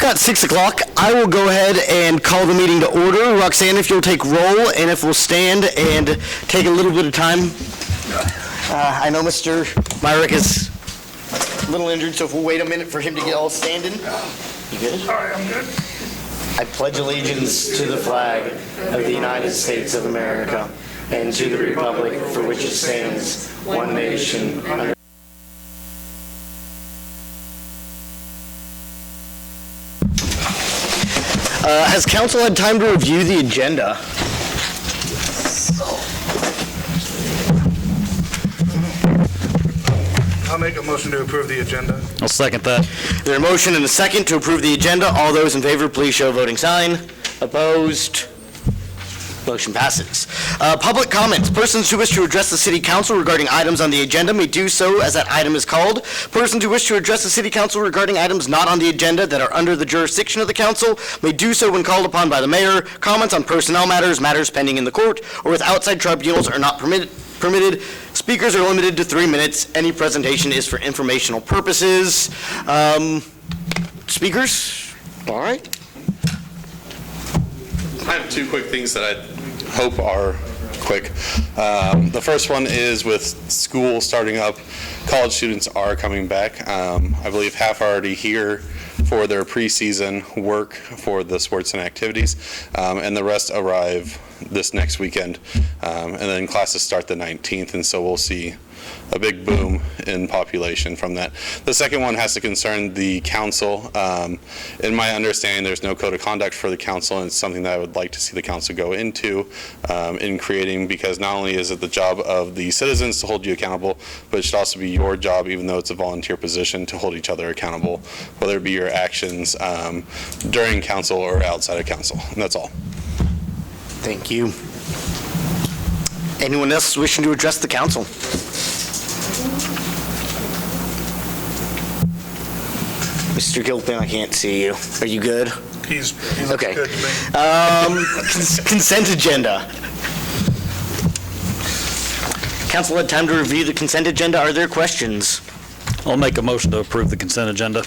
got 6 o'clock. I will go ahead and call the meeting to order. Roxanne, if you'll take roll, and if we'll stand and take a little bit of time. I know Mr. Myrick is a little injured, so if we'll wait a minute for him to get all standing. You good? All right, I'm good. I pledge allegiance to the flag of the United States of America and to the republic for which it stands, one nation, under has council had time to review the agenda? I'll make a motion to approve the agenda. I'll second that. There's a motion and a second to approve the agenda. All those in favor, please show voting sign. Opposed? Motion passes. Public comments. Persons who wish to address the City Council regarding items on the agenda may do so as that item is called. Persons who wish to address the City Council regarding items not on the agenda that are under the jurisdiction of the Council may do so when called upon by the Mayor. Comments on personnel matters, matters pending in the court, or with outside tribunals are not permitted. Speakers are limited to 3 minutes. Any presentation is for informational purposes. Speakers? All right. I have two quick things that I hope are quick. The first one is with school starting up, college students are coming back. I believe half are already here for their preseason work for the sports and activities, and the rest arrive this next weekend. And then classes start the 19th, and so we'll see a big boom in population from that. The second one has to concern the council. In my understanding, there's no code of conduct for the council, and it's something that I would like to see the council go into in creating, because not only is it the job of the citizens to hold you accountable, but it should also be your job, even though it's a volunteer position, to hold each other accountable, whether it be your actions during council or outside of council. And that's all. Thank you. Anyone else wishing to address the council? Mr. Gilpin, I can't see you. Are you good? He looks Okay. good to me. Consent agenda. Council had time to review the consent agenda. Are there questions? I'll make a motion to approve the consent agenda.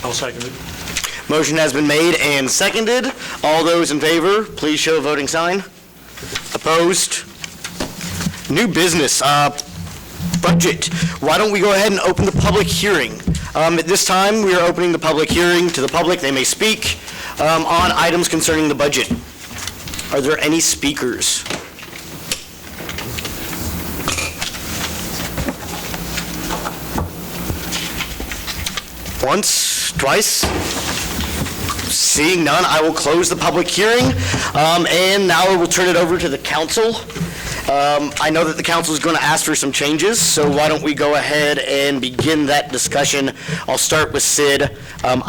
I'll second it. Motion has been made and seconded. All those in favor, please show a voting sign. Opposed? New business, budget. Why don't we go ahead and open the public hearing? At this time, we are opening the public hearing to the public. They may speak on items concerning the budget. Are there any speakers? Once, twice? Seeing none, I will close the public hearing, and now I will turn it over to the council. I know that the council is going to ask for some changes, so why don't we go ahead and begin that discussion. I'll start with Sid. I'll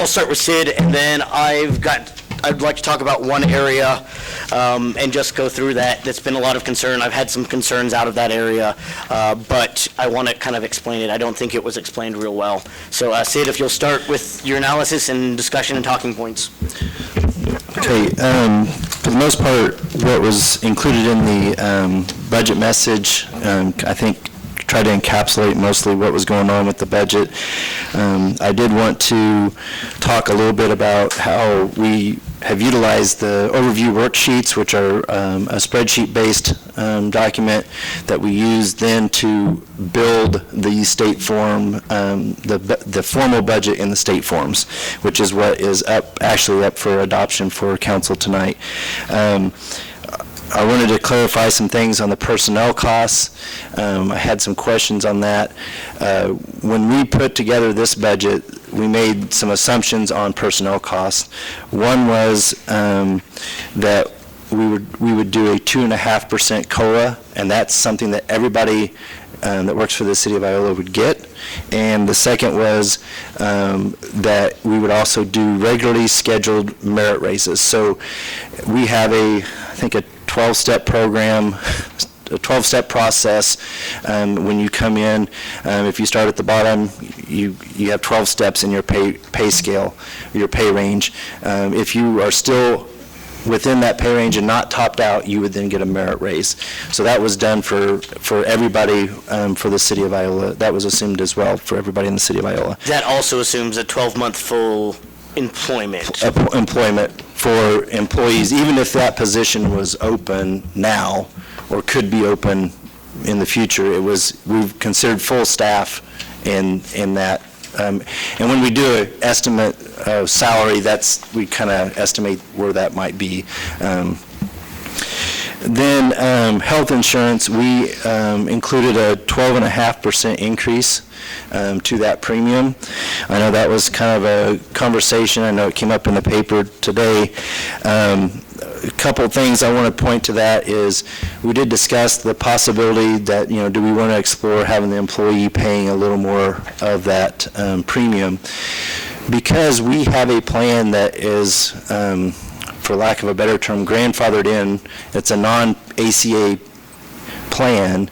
start with Sid, and then I'd like to talk about one area and just go through that. That's been a lot of concern. I've had some concerns out of that area, but I want to kind of explain it. I don't think it was explained real well. So Sid, if you'll start with your analysis and discussion and talking points. Okay, for the most part, what was included in the budget message, I think tried to encapsulate mostly what was going on with the budget. I did want to talk a little bit about how we have utilized the overview worksheets, which are a spreadsheet-based document that we use then to build the state form, the formal budget in the state forms, which is what is actually up for adoption for council tonight. I wanted to clarify some things on the personnel costs. I had some questions on that. When we put together this budget, we made some assumptions on personnel costs. One was that we would do a 2.5% COLA, and that's something that everybody that works for the city of Iola would get. And the second was that we would also do regularly scheduled merit raises. So we have I think a 12-step program, a 12-step process. When you come in, if you start at the bottom, you have 12 steps in your pay scale, your pay range. If you are still within that pay range and not topped out, you would then get a merit raise. So that was done for everybody for the city of Iola. That was assumed as well for everybody in the city of Iola. That also assumes a 12-month full employment. Employment for employees, even if that position was open now or could be open in the future, we've considered full staff in that. And when we do an estimate of salary, we kind of estimate where that might be. Then health insurance, we included a 12.5% increase to that premium. I know that was kind of a conversation. I know it came up in the paper today. A couple of things I want to point to that is we did discuss the possibility that, do we want to explore having the employee paying a little more of that premium? Because we have a plan that is, for lack of a better term, grandfathered in. It's a non-ACA plan.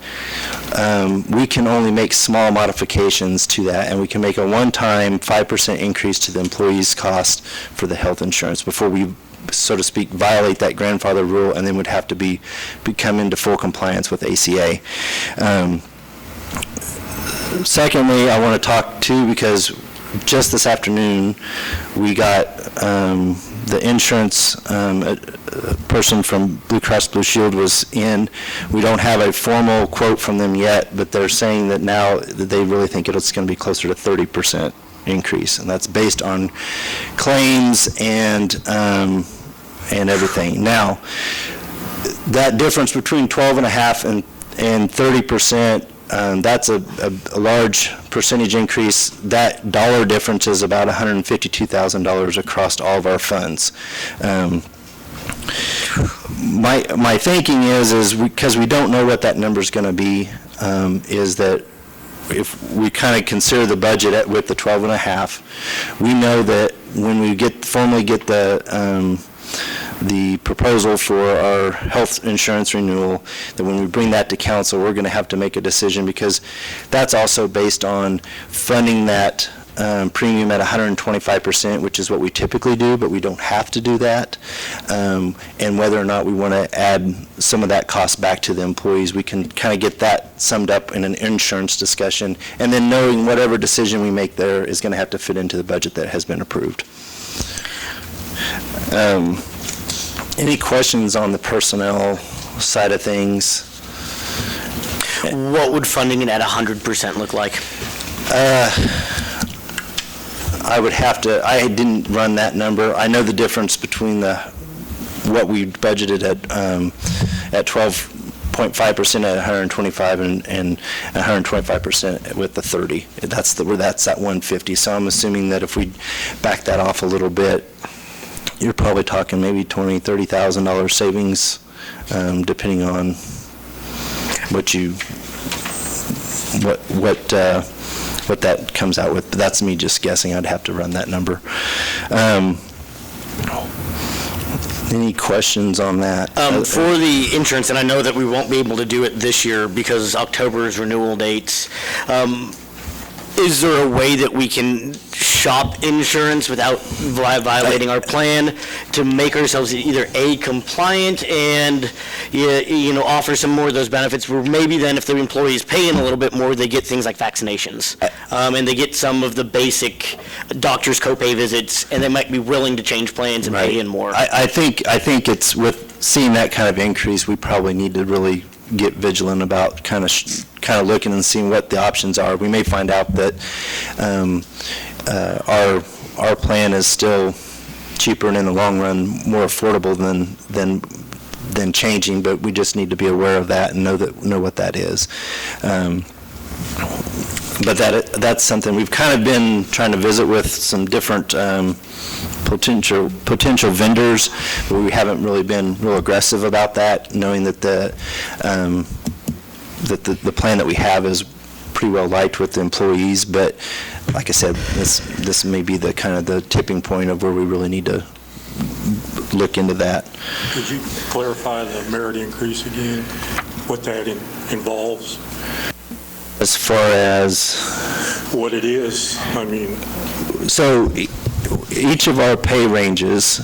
We can only make small modifications to that, and we can make a one-time 5% increase to the employee's cost for the health insurance before we, so to speak, violate that grandfather rule, and then would have to become into full compliance with ACA. Secondly, I want to talk too, because just this afternoon, we got the insurance person from Blue Cross Blue Shield was in. We don't have a formal quote from them yet, but they're saying that now that they really think it's going to be closer to 30% increase, and that's based on claims and everything. Now, that difference between 12.5% and 30%, that's a large percentage increase. That dollar difference is about $152,000 across all of our funds. My thinking is because we don't know what that number is going to be, is that if we kind of consider the budget with the 12.5, we know that when we formally get the proposal for our health insurance renewal, that when we bring that to council, we're going to have to make a decision, because that's also based on funding that premium at 125%, which is what we typically do, but we don't have to do that. And whether or not we want to add some of that cost back to the employees, we can kind of get that summed up in an insurance discussion, and then knowing whatever decision we make there is going to have to fit into the budget that has been approved. Any questions on the personnel side of things? What would funding it at 100% look like? I didn't run that number. I know the difference between what we budgeted at 12.5% at 125 and 125% with the 30. That's at 150. So I'm assuming that if we back that off a little bit, you're probably talking maybe $20,000, $30,000 savings, depending on what that comes out with. But that's me just guessing. I'd have to run that number. Any questions on that? For the insurance, and I know that we won't be able to do it this year because October's renewal dates, is there a way that we can shop insurance without violating our plan to make ourselves either compliant and offer some more of those benefits, where maybe then if the employee is paying a little bit more, they get things like vaccinations, and they get some of the basic doctor's copay visits, and they might be willing to change plans and pay in more. I think it's with seeing that kind of increase, we probably need to really get vigilant about kind of looking and seeing what the options are. We may find out that our plan is still cheaper and in the long run more affordable than changing, but we just need to be aware of that and know what that is. But that's something we've kind of been trying to visit with some different potential vendors, but we haven't really been real aggressive about that, knowing that the plan that we have is pretty well liked with the employees. But like I said, this may be the kind of the tipping point of where we really need to look into that. Could you clarify the merit increase again, what that involves? As far as what it is, I mean. So each of our pay ranges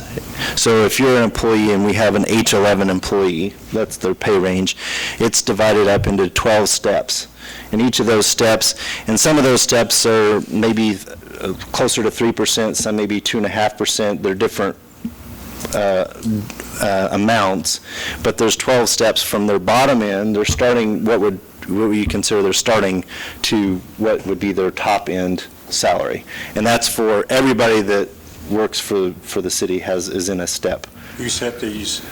So if you're an employee and we have an H11 employee, that's their pay range, it's divided up into 12 steps. And each of those steps, and some of those steps are maybe closer to 3%, some maybe 2.5%. They're different amounts, but there's 12 steps from their bottom end. They're starting what you consider their starting to what would be their top end salary. And that's for everybody that works for the city is in a step. You set these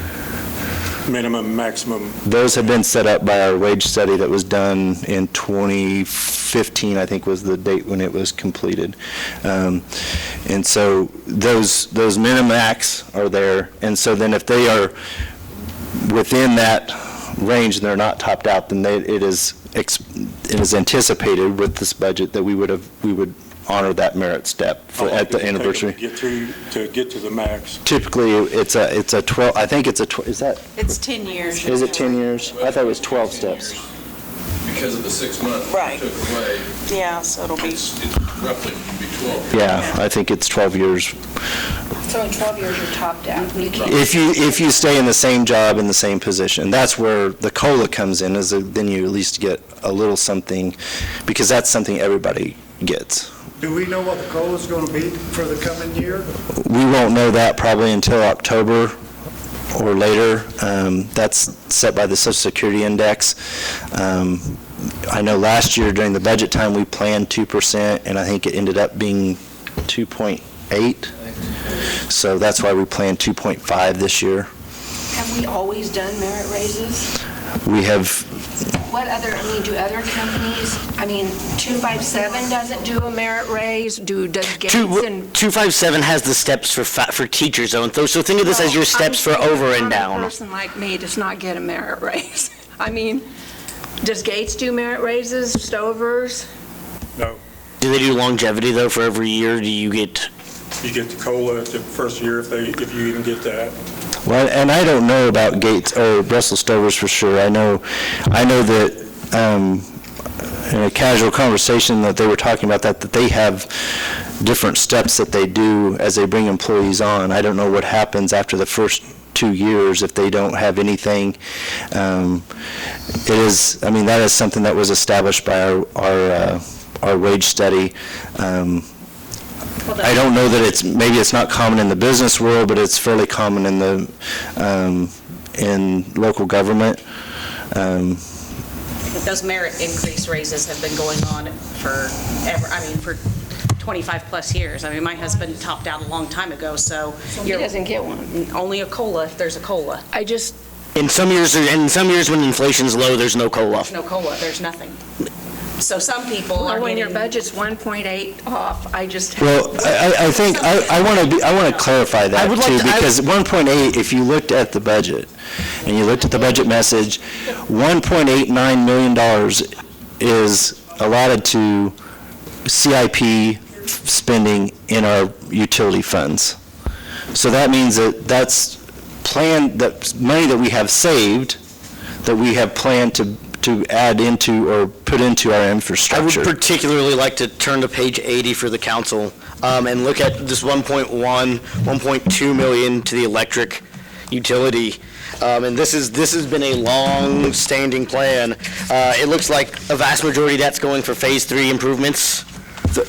minimum, maximum, Those have been set up by our wage study that was done in 2015, I think was the date when it was completed. And so those minimax are there, and so then if they are within that range and they're not topped out, then it is anticipated with this budget that we would honor that merit step at the anniversary. To get to the max. Typically, it's a 12, I think it's is that, It's 10 years. is it 10 years? I thought it was 12 steps. Because of the 6 months Right. we took away, Yeah, so it'll be, it's roughly be 12. Yeah, I think it's 12 years. So in 12 years, you're topped out. You can't. If you stay in the same job, in the same position, that's where the COLA comes in, then you at least get a little something, because that's something everybody gets. Do we know what the COLA is going to be for the coming year? We won't know that probably until October or later. That's set by the Social Security Index. I know last year during the budget time, we planned 2%, and I think it ended up being 2.8. So that's why we planned 2.5 this year. Have we always done merit raises? We have, What other, do other companies, 257 doesn't do a merit raise? Does Gates and... 257 has the steps for teachers, though, so think of this as your steps for over and A down. person like me does not get a merit raise. Does Gates do merit raises, Stovers? No, Do they do longevity, though, for every year? Do you get... you get the COLA the first year if you even get that. well, and I don't know about Gates or Russell Stovers for sure. I know that in a casual conversation that they were talking about that they have different steps that they do as they bring employees on. I don't know what happens after the first 2 years if they don't have anything. That is something that was established by our wage study. I don't know that maybe it's not common in the business world, but it's fairly common in local government. those merit increase raises have been going on forever, for 25-plus years. My husband topped out a long time ago, so... He doesn't get one. Only a COLA if there's a COLA. In some years when inflation's low, there's no COLA. There's no COLA, there's nothing. So some people are When your getting... budget's 1.8 off, I just... Well, I think, I want to clarify that too, because 1.8, if you looked at the budget, and you looked at the budget message, $1.89 million is allotted to CIP spending in our utility funds. So that means that's planned, that money that we have saved, that we have planned to add into or put into our infrastructure. I would particularly like to turn to page 80 for the council and look at this 1.2 million to the electric utility. And this has been a long-standing plan. It looks like a vast majority of that's going for Phase 3 improvements.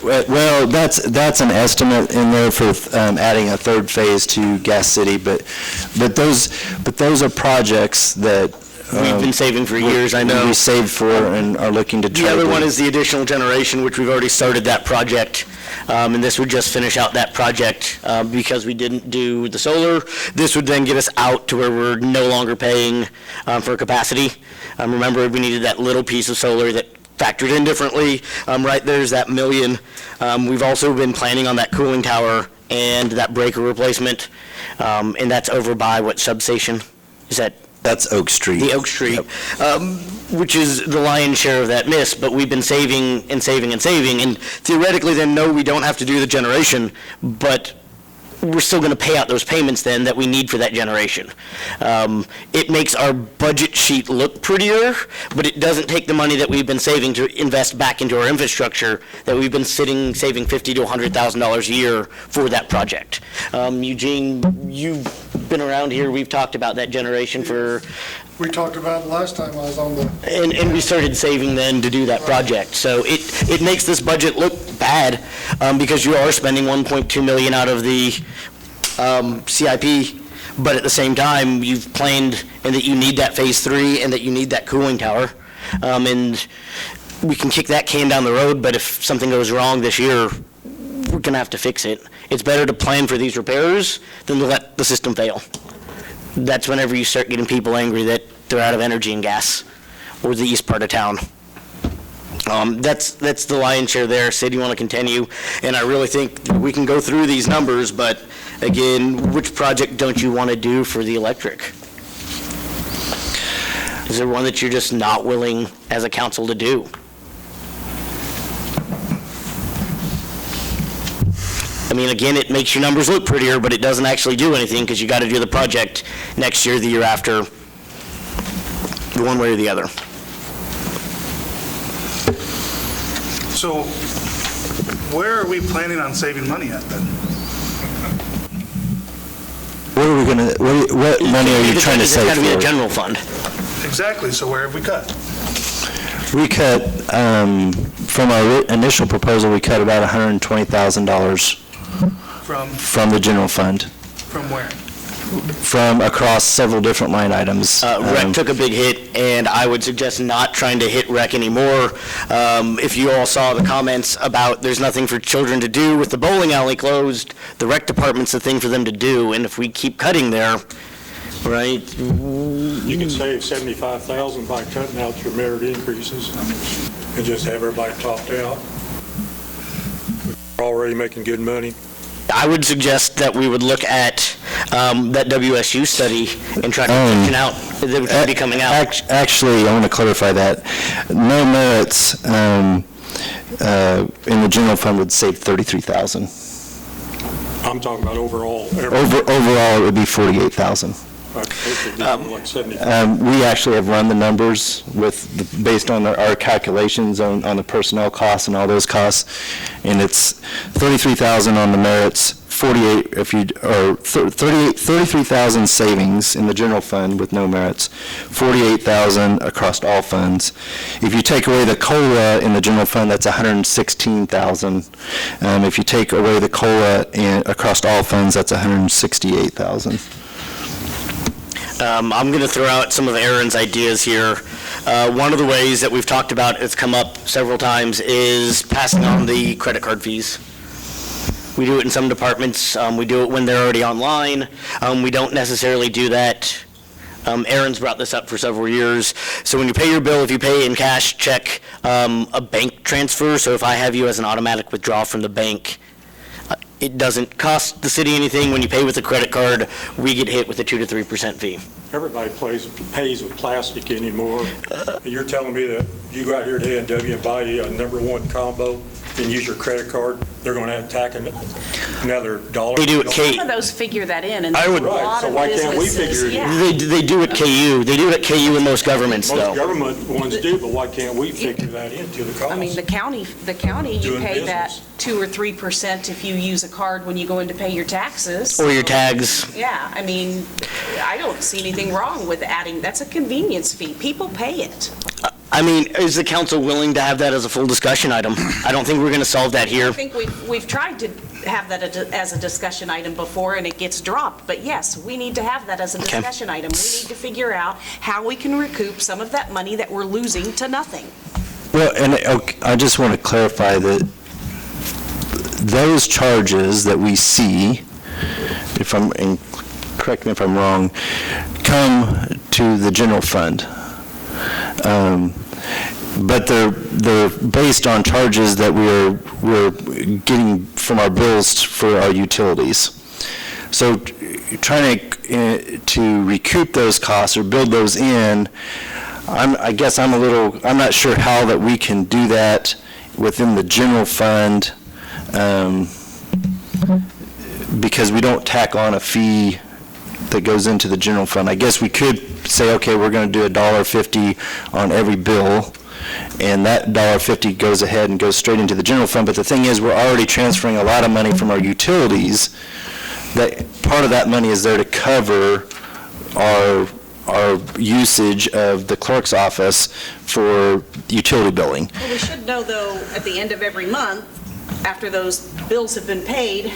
Well, that's an estimate in there for adding a third phase to Gas City, but those are projects that We've been saving for years, I know. we saved for and are looking to try The to... other one is the additional generation, which we've already started that project, and this would just finish out that project because we didn't do the solar. This would then get us out to where we're no longer paying for capacity. Remember, we needed that little piece of solar that factored in differently. Right there's that million. We've also been planning on that cooling tower and that breaker replacement, and that's over by what substation? Is that? That's Oak Street. The Oak Street, which is the lion's share of that miss, but we've been saving and saving and saving, and theoretically then, no, we don't have to do the generation, but we're still going to pay out those payments then that we need for that generation. It makes our budget sheet look prettier, but it doesn't take the money that we've been saving to invest back into our infrastructure that we've been saving $50,000 to $100,000 a year for that project. Eugene, you've been around here, we've talked about that generation for, We talked about it last time I was on the, and we started saving then to do that project. So it makes this budget look bad because you are spending $1.2 million out of the CIP, but at the same time, you've planned and that you need that phase 3 and that you need that cooling tower. And we can kick that can down the road, but if something goes wrong this year, we're going to have to fix it. It's better to plan for these repairs than to let the system fail. That's whenever you start getting people angry that they're out of energy and gas, or the east part of town. That's the lion's share there. Sid, you want to continue? And I really think we can go through these numbers, but again, which project don't you want to do for the electric? Is there one that you're just not willing as a council to do? I mean, again, it makes your numbers look prettier, but it doesn't actually do anything because you got to do the project next year, the year after, one way or the other. So where are we planning on saving money at then? What are we going to, what money are you trying to save It's got to be a for? general fund. Exactly, so where have we cut? We cut, from our initial proposal, we cut about $120,000 from the general fund, From where? from across several different line items. Rec took a big hit, and I would suggest not trying to hit rec anymore. If you all saw the comments about there's nothing for children to do with the bowling alley closed, the rec department's the thing for them to do, and if we keep cutting there, right? You can save $75,000 by cutting out your merit increases and just have everybody topped out. We're already making good money. I would suggest that we would look at that WSU study and try to section out, that would be coming out. Actually, I want to clarify that. No merits in the general fund would save $33,000. I'm talking about overall. Overall, it would be $48,000. Like 70. We actually have run the numbers based on our calculations on the personnel costs and all those costs, and it's $33,000 on the merits, 33,000 savings in the general fund with no merits, 48,000 across all funds. If you take away the COLA in the general fund, that's 116,000. If you take away the COLA across all funds, that's 168,000. I'm going to throw out some of Aaron's ideas here. One of the ways that we've talked about, it's come up several times, is passing on the credit card fees. We do it in some departments. We do it when they're already online. We don't necessarily do that. Aaron's brought this up for several years. So when you pay your bill, if you pay in cash, check a bank transfer. So if I have you as an automatic withdrawal from the bank, it doesn't cost the city anything. When you pay with a credit card, we get hit with a 2 to 3% fee. Everybody pays with plastic anymore. You're telling me that you go out here to A&W and buy a #1 combo and use your credit card, they're going to attack another $1? They do it Some of those figure that in, and I would- a lot so of why can't we businesses, figure it in? yeah. They do at KU. They do it at KU in most governments, Most though. government ones do, but why can't we figure that into the cost? I mean, the county, you Doing pay that business. 2 or 3% if you use a card when you go in to pay your taxes. Or your tags. Yeah, I mean, I don't see anything wrong with adding, that's a convenience fee. People pay it. I mean, is the council willing to have that as a full discussion item? I don't think we're going to solve that I here. think we've tried to have that as a discussion item before, and it gets dropped. But yes, we need to have that as a discussion item. We need to figure out how we can recoup some of that money that we're losing to nothing. Well, and I just want to clarify that those charges that we see, and correct me if I'm wrong, come to the general fund. But they're based on charges that we're getting from our bills for our utilities. So trying to recoup those costs or build those in, I guess I'm not sure how that we can do that within the general fund, because we don't tack on a fee that goes into the general fund. I guess we could say, okay, we're going to do $1.50 on every bill, and that $1.50 goes ahead and goes straight into the general fund. But the thing is, we're already transferring a lot of money from our utilities. That part of that money is there to cover our usage of the clerk's office for utility billing. Well, we should know, though, at the end of every month, after those bills have been paid,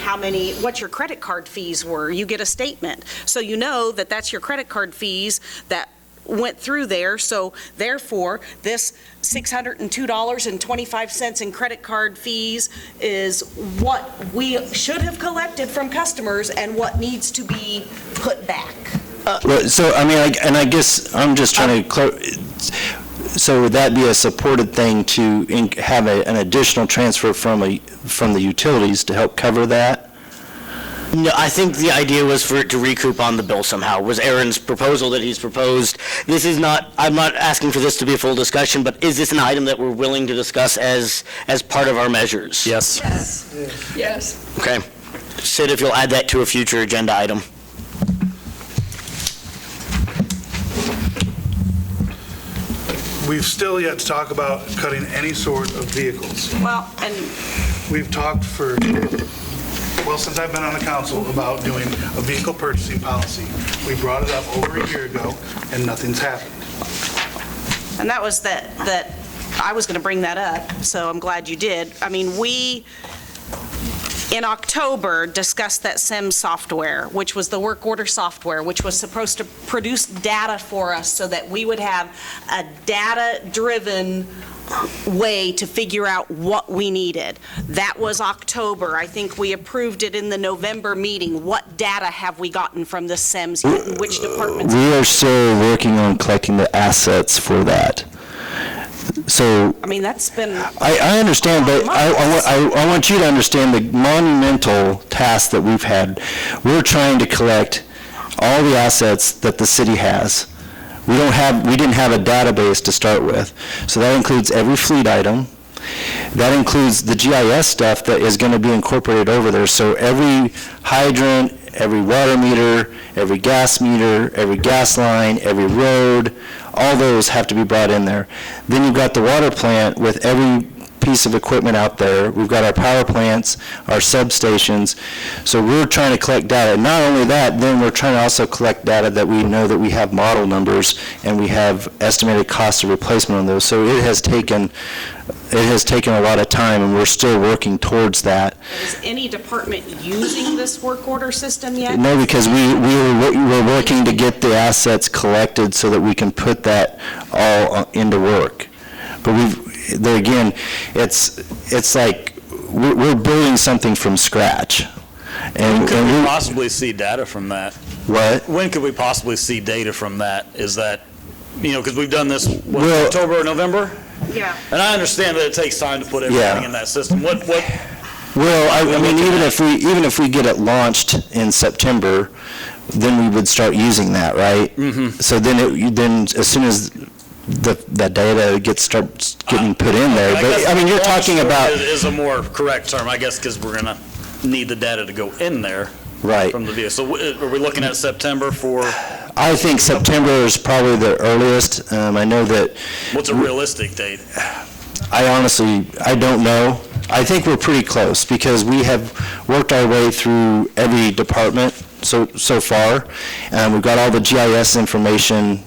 what your credit card fees were. You get a statement. So you know that that's your credit card fees that went through there. So therefore, this $602.25 in credit card fees is what we should have collected from customers and what needs to be put back. So, I mean, I guess I'm just trying to so would that be a supported thing to have an additional transfer from the utilities to help cover that? No, I think the idea was for it to recoup on the bill somehow, was Aaron's proposal that he's proposed. This is not, I'm not asking for this to be a full discussion, but is this an item that we're willing to discuss as part of our measures? Yes. Yes. Okay. Sid, if you'll add that to a future agenda item. We've still yet to talk about cutting any sort of vehicles. Well, and We've talked since I've been on the council about doing a vehicle purchasing policy. We brought it up over a year ago, and nothing's happened. And that was that I was going to bring that up, so I'm glad you did. I mean, we, in October, discussed that SIM software, which was the work order software, which was supposed to produce data for us so that we would have a data-driven way to figure out what we needed. That was October. I think we approved it in the November meeting. What data have we gotten from the SIMs yet, and which departments? We are still working on collecting the assets for that. So, I mean, that's been... I understand, but I want you to understand the monumental task that we've had. We're trying to collect all the assets that the city has. We didn't have a database to start with. So that includes every fleet item. That includes the GIS stuff that is going to be incorporated over there. So every hydrant, every water meter, every gas meter, every gas line, every road, all those have to be brought in there. Then you've got the water plant with every piece of equipment out there. We've got our power plants, our substations. So we're trying to collect data. Not only that, then we're trying to also collect data that we know that we have model numbers and we have estimated cost of replacement on those. So it has taken a lot of time, and we're still working towards that. Is any department using this work order system yet? No, because we're working to get the assets collected so that we can put that all into work. But there again, it's like we're building something from scratch. When could we possibly see data from that? What? When could we possibly see data from that? Is that, because we've done this, October or November? Yeah. And I understand that it takes time to put everything in that system. Well, I mean, even if we get it launched in September, then we would start using that, right? Mm-hmm. So then as soon as that data starts getting put in there, but I mean, you're talking about is a more correct term, I guess, because we're going to need the data to go in there. Right. From the vehicle. So are we looking at September for? I think September is probably the earliest. I know that. What's a realistic date? I don't know. I think we're pretty close because we have worked our way through every department so far. We've got all the GIS information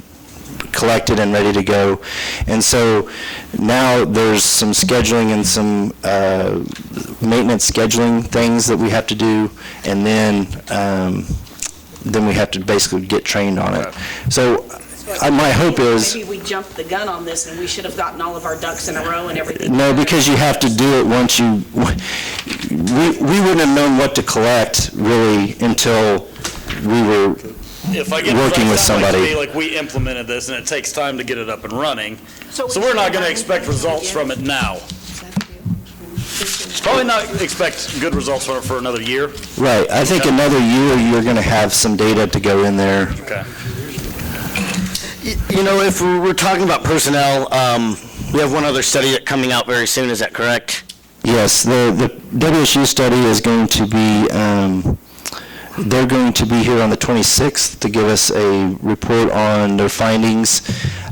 collected and ready to go. And so now there's some scheduling and some maintenance scheduling things that we have to do, and then we have to basically get trained on it. So my hope is... Maybe we jumped the gun on this and we should have gotten all of our ducks in a row and everything. No, because you have to do it once you... We wouldn't have known what to collect, really, until we were working with somebody. Like we implemented this, and it takes time to get it up and running. So we're not going to expect results from it now. Probably not expect good results from it for another year. Right. I think another year you're going to have some data to go in there. Okay. If we're talking about personnel, we have one other study coming out very soon. Is that correct? Yes. The WSU study is going to be They're going to be here on the 26th to give us a report on their findings.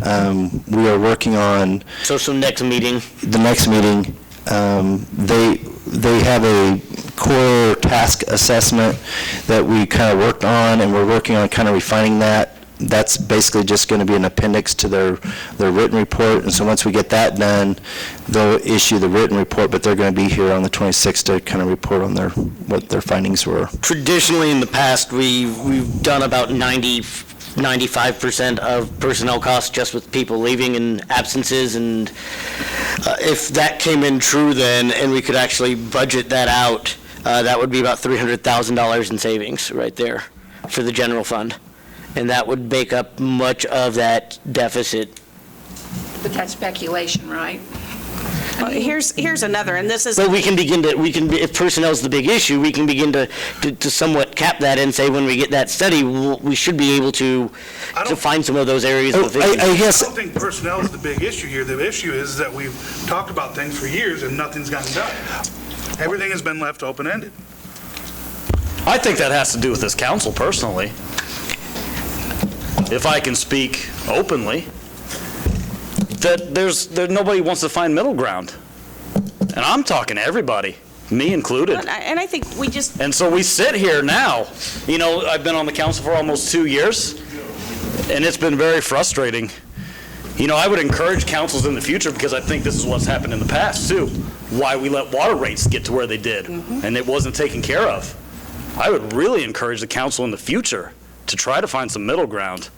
We are working on So next meeting. the next meeting. They have a core task assessment that we kind of worked on, and we're working on kind of refining that. That's basically just going to be an appendix to their written report, and so once we get that done, they'll issue the written report, but they're going to be here on the 26th to kind of report on what their findings were. Traditionally, in the past, we've done about 95% of personnel costs just with people leaving and absences, and if that came in true then, and we could actually budget that out, that would be about $300,000 in savings right there for the general fund. And that would make up much of that deficit. But that's speculation, right? Here's another, and this is, But we can if personnel's the big issue, we can begin to somewhat cap that and say when we get that study, we should be able to find some of those areas of efficiency. I don't think personnel is the big issue here. The issue is that we've talked about things for years and nothing's gotten done. Everything has been left open-ended. I think that has to do with this council personally. If I can speak openly, that nobody wants to find middle ground. And I'm talking to everybody, me included. and I think we just, And so we sit here now, I've been on the council for almost 2 years, and it's been very frustrating. I would encourage councils in the future, because I think this is what's happened in the past too, why we let water rates get to where they did, and it wasn't taken care of. I would really encourage the council in the future to try to find some middle ground,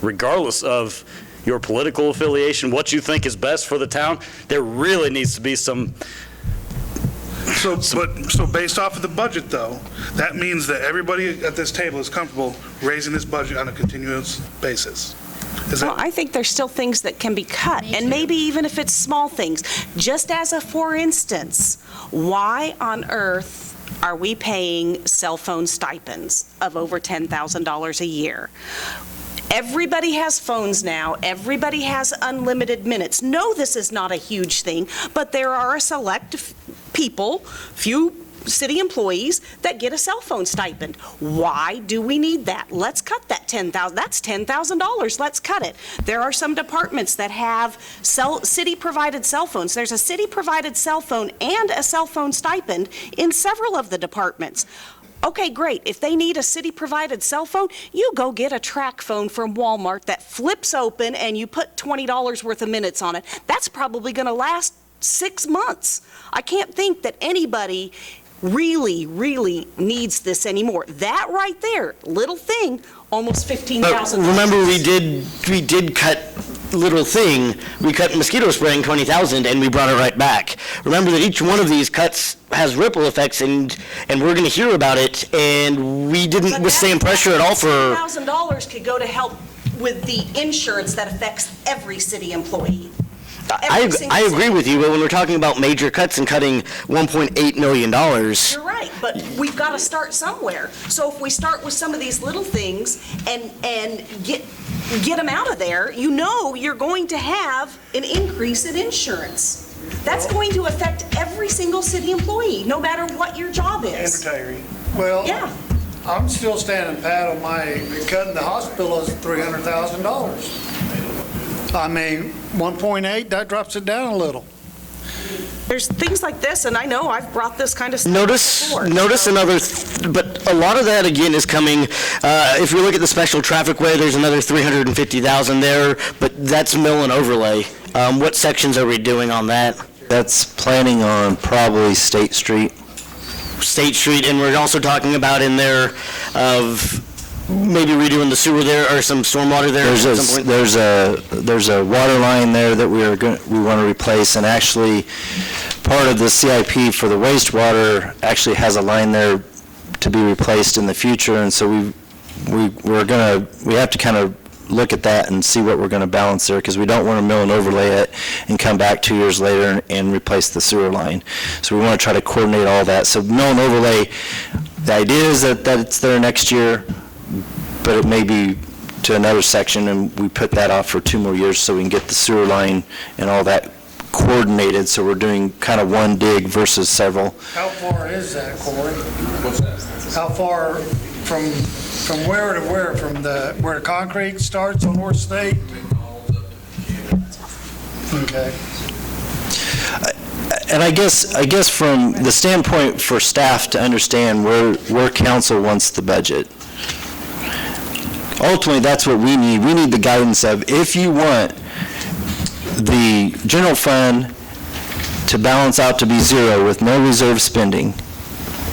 regardless of your political affiliation, what you think is best for the town. There really needs to be some. So based off of the budget, though, that means that everybody at this table is comfortable raising this budget on a continuous basis. well, I think there's still things that can be cut, and maybe even if it's small things. Just as a for instance, why on earth are we paying cell phone stipends of over $10,000 a year? Everybody has phones now. Everybody has unlimited minutes. No, this is not a huge thing, but there are a select people, few city employees, that get a cell phone stipend. Why do we need that? Let's cut that $10,000. That's $10,000. Let's cut it. There are some departments that have city-provided cell phones. There's a city-provided cell phone and a cell phone stipend in several of the departments. Okay, great. If they need a city-provided cell phone, you go get a track phone from Walmart that flips open and you put $20 worth of minutes on it. That's probably going to last 6 months. I can't think that anybody really needs this anymore. That right there, little thing, almost $15,000. Remember, we did cut little thing. We cut mosquito spraying $20,000, and we brought it right back. Remember that each one of these cuts has ripple effects, and we're going to hear about it. And we didn't withstand pressure at all for. $1,000 could go to help with the insurance that affects every city employee. I agree with you, but when we're talking about major cuts and cutting $1.8 million. You're right, but we've got to start somewhere. So if we start with some of these little things and get them out of there, you're going to have an increase in insurance. That's going to affect every single city employee, no matter what your job is. And retiree. Well, Yeah. I'm still standing pat on my cutting the hospital is $300,000. I mean, 1.8, that drops it down a little. There's things like this, and I know I've brought this kind of stuff before. Notice another, but a lot of that again is coming, if you look at the special traffic way, there's another $350,000 there, but that's mill and overlay. What sections are we doing on that? That's planning on probably State Street. State Street, and we're also talking about in there of maybe redoing the sewer there or some stormwater there. There's a water line there that we want to replace, and actually part of the CIP for the wastewater actually has a line there to be replaced in the future, and so we have to kind of look at that and see what we're going to balance there, because we don't want to mill and overlay it and come back 2 years later and replace the sewer line. So we want to try to coordinate all that. So mill and overlay, the idea is that it's there next year, but it may be to another section, and we put that off for 2 more years so we can get the sewer line and all that coordinated, so we're doing kind of one dig versus several. How far is that, Corey? What's that? How far from where to where? From where the concrete starts on North State? Okay. And I guess from the standpoint for staff to understand where council wants the budget, ultimately, that's what we need. We need the guidance of, if you want the general fund to balance out to be zero with no reserve spending,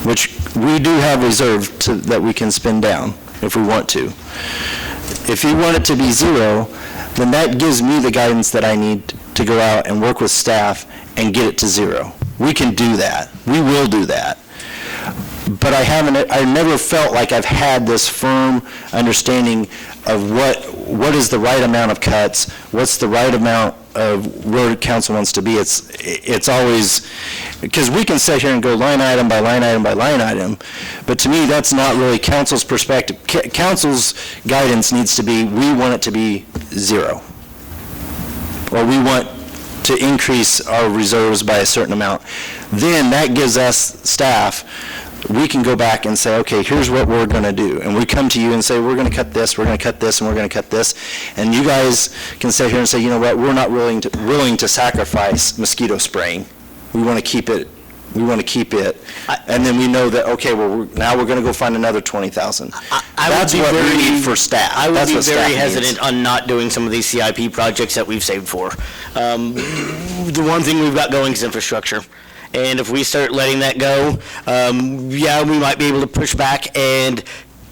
which we do have reserve that we can spend down if we want to. If you want it to be zero, then that gives me the guidance that I need to go out and work with staff and get it to zero. We can do that. We will do that. But I never felt like I've had this firm understanding of what is the right amount of cuts, what's the right amount of where council wants to be. It's always, because we can sit here and go line item by line item by line item, but to me, that's not really council's perspective. Council's guidance needs to be, we want it to be zero. Or we want to increase our reserves by a certain amount. Then that gives us staff, we can go back and say, okay, here's what we're going to do. And we come to you and say, we're going to cut this, we're going to cut this, and we're going to cut this. And you guys can sit here and say, you know what, we're not willing to sacrifice mosquito spraying. We want to keep it. We want to keep it. And then we know that, okay, well, now we're going to go find another 20,000. That's what we need for staff. I would That's be what very staff needs. hesitant on not doing some of these CIP projects that we've saved for. The one thing we've got going is infrastructure. And if we start letting that go, yeah, we might be able to push back and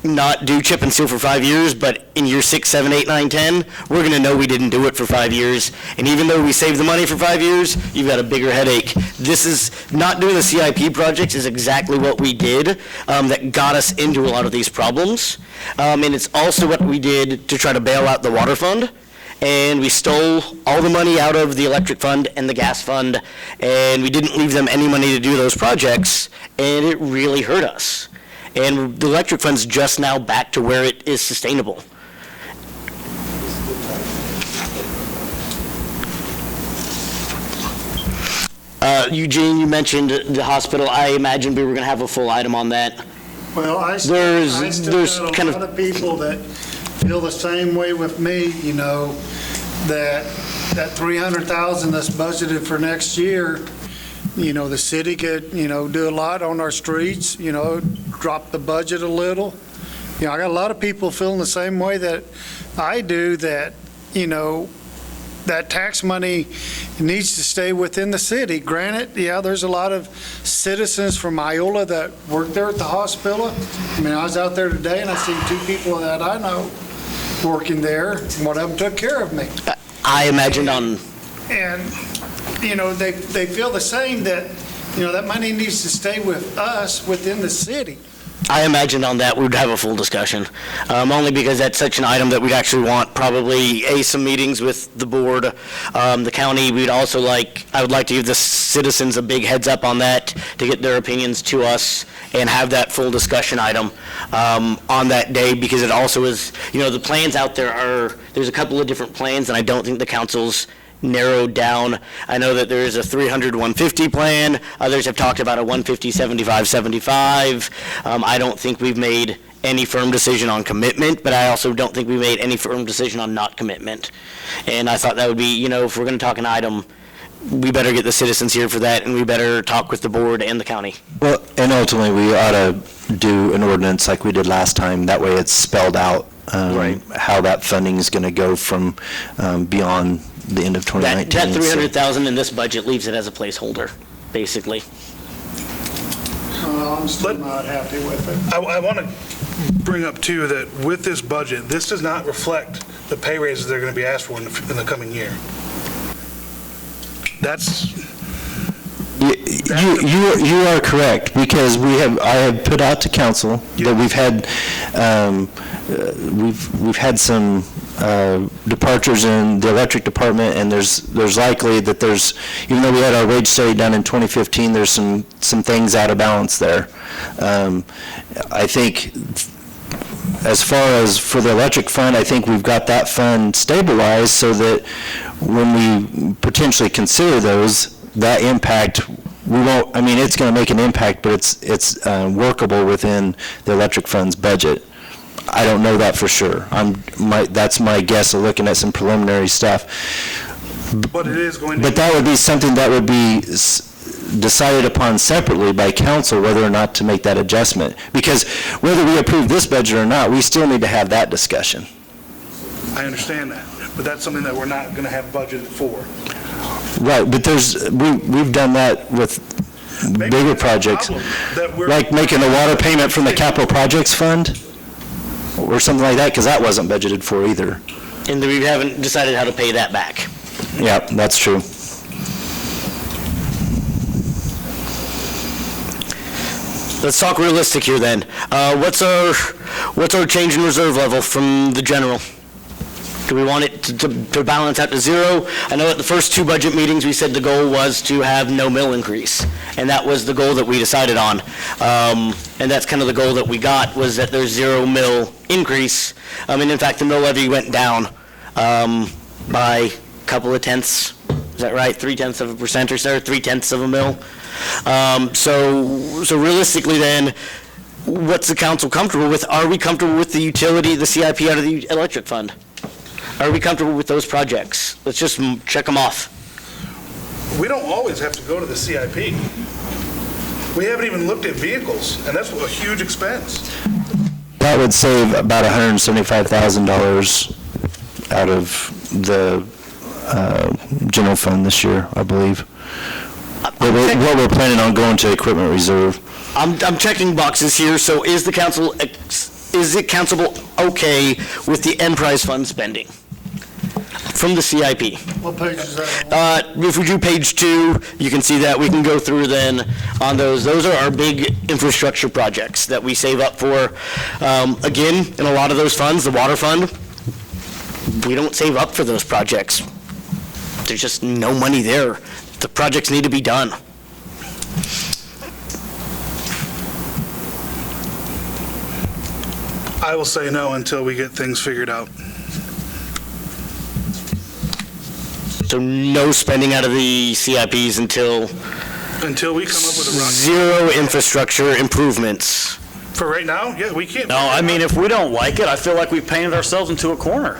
not do chip and seal for 5 years, but in year 6, 7, 8, 9, 10, we're going to know we didn't do it for 5 years. And even though we saved the money for 5 years, you've got a bigger headache. This is, not doing the CIP projects is exactly what we did that got us into a lot of these problems. And it's also what we did to try to bail out the water fund. And we stole all the money out of the electric fund and the gas fund, and we didn't leave them any money to do those projects, and it really hurt us. And the electric fund's just now back to where it is sustainable. Eugene, you mentioned the hospital. I imagined we were going to have a full item on that. Well, I still got a lot of people that feel the same way with me, you know, that $300,000 that's budgeted for next year, you know, the city could, you know, do a lot on our streets, you know, drop the budget a little. You know, I got a lot of people feeling the same way that I do, that, you know, that tax money needs to stay within the city. Granted, yeah, there's a lot of citizens from Iola that work there at the hospital. I mean, I was out there today and I seen 2 people that I know working there. One of them took care of me. I imagined on... And, you know, they feel the same, that, you know, that money needs to stay with us within the city. I imagined on that we'd have a full discussion, only because that's such an item that we'd actually want probably some meetings with the board, the county. I would like to give the citizens a big heads up on that to get their opinions to us and have that full discussion item on that day, because it also is, you know, the plans out there there's a couple of different plans, and I don't think the council's narrowed down. I know that there is a 300-150 plan. Others have talked about a 150-75-75. I don't think we've made any firm decision on commitment, but I also don't think we made any firm decision on not commitment. And I thought that would be, you know, if we're going to talk an item, we better get the citizens here for that, and we better talk with the board and the county. Well, and ultimately, we ought to do an ordinance like we did last time. That way it's spelled out how that funding is going to go from beyond the end of 2019. That 300,000 in this budget leaves it as a placeholder, basically. Well, I'm still not happy with it. I want to bring up, too, that with this budget, this does not reflect the pay raises they're going to be asked for in the coming year. You are correct, because I have put out to council that we've had some departures in the electric department, and there's likely that even though we had our wage study done in 2015, there's some things out of balance there. I think as far as for the electric fund, I think we've got that fund stabilized so that when we potentially consider those, that impact, we won't, I mean, it's going to make an impact, but it's workable within the electric fund's budget. I don't know that for sure. That's my guess of looking at some preliminary stuff. But it is going to. But that would be something that would be decided upon separately by council, whether or not to make that adjustment. Because whether we approve this budget or not, we still need to have that discussion. I understand that, but that's something that we're not going to have budgeted for. Right, but we've done that with bigger projects, like making a water payment from the capital projects fund, or something like that, because that wasn't budgeted for either. And we haven't decided how to pay that back. Yeah, that's true. Let's talk realistic here then. What's our change in reserve level from the general? Do we want it to balance out to zero? I know at the first two budget meetings, we said the goal was to have no mill increase, and that was the goal that we decided on. And that's kind of the goal that we got, was that there's zero mill increase. And in fact, the mill levy went down by a couple of tenths. Is that right? 0.3% or so, 0.3 of a mill. So realistically then, what's the council comfortable with? Are we comfortable with the utility, the CIP out of the electric fund? Are we comfortable with those projects? Let's just check them off. We don't always have to go to the CIP. We haven't even looked at vehicles, and that's a huge expense. That would save about $175,000 out of the general fund this year, I believe. What we're planning on going to equipment reserve. I'm checking boxes here, so is it councilable okay with the enterprise fund spending from the CIP? What page is that on? If we do page 2, you can see that. We can go through then on those. Those are our big infrastructure projects that we save up for. Again, in a lot of those funds, the water fund, we don't save up for those projects. There's just no money there. The projects need to be done. I will say no until we get things figured out. So no spending out of the CIPs until we come up with a rock. zero infrastructure improvements. For right now, yeah, we can't. No, I mean, if we don't like it, I feel like we've painted ourselves into a corner.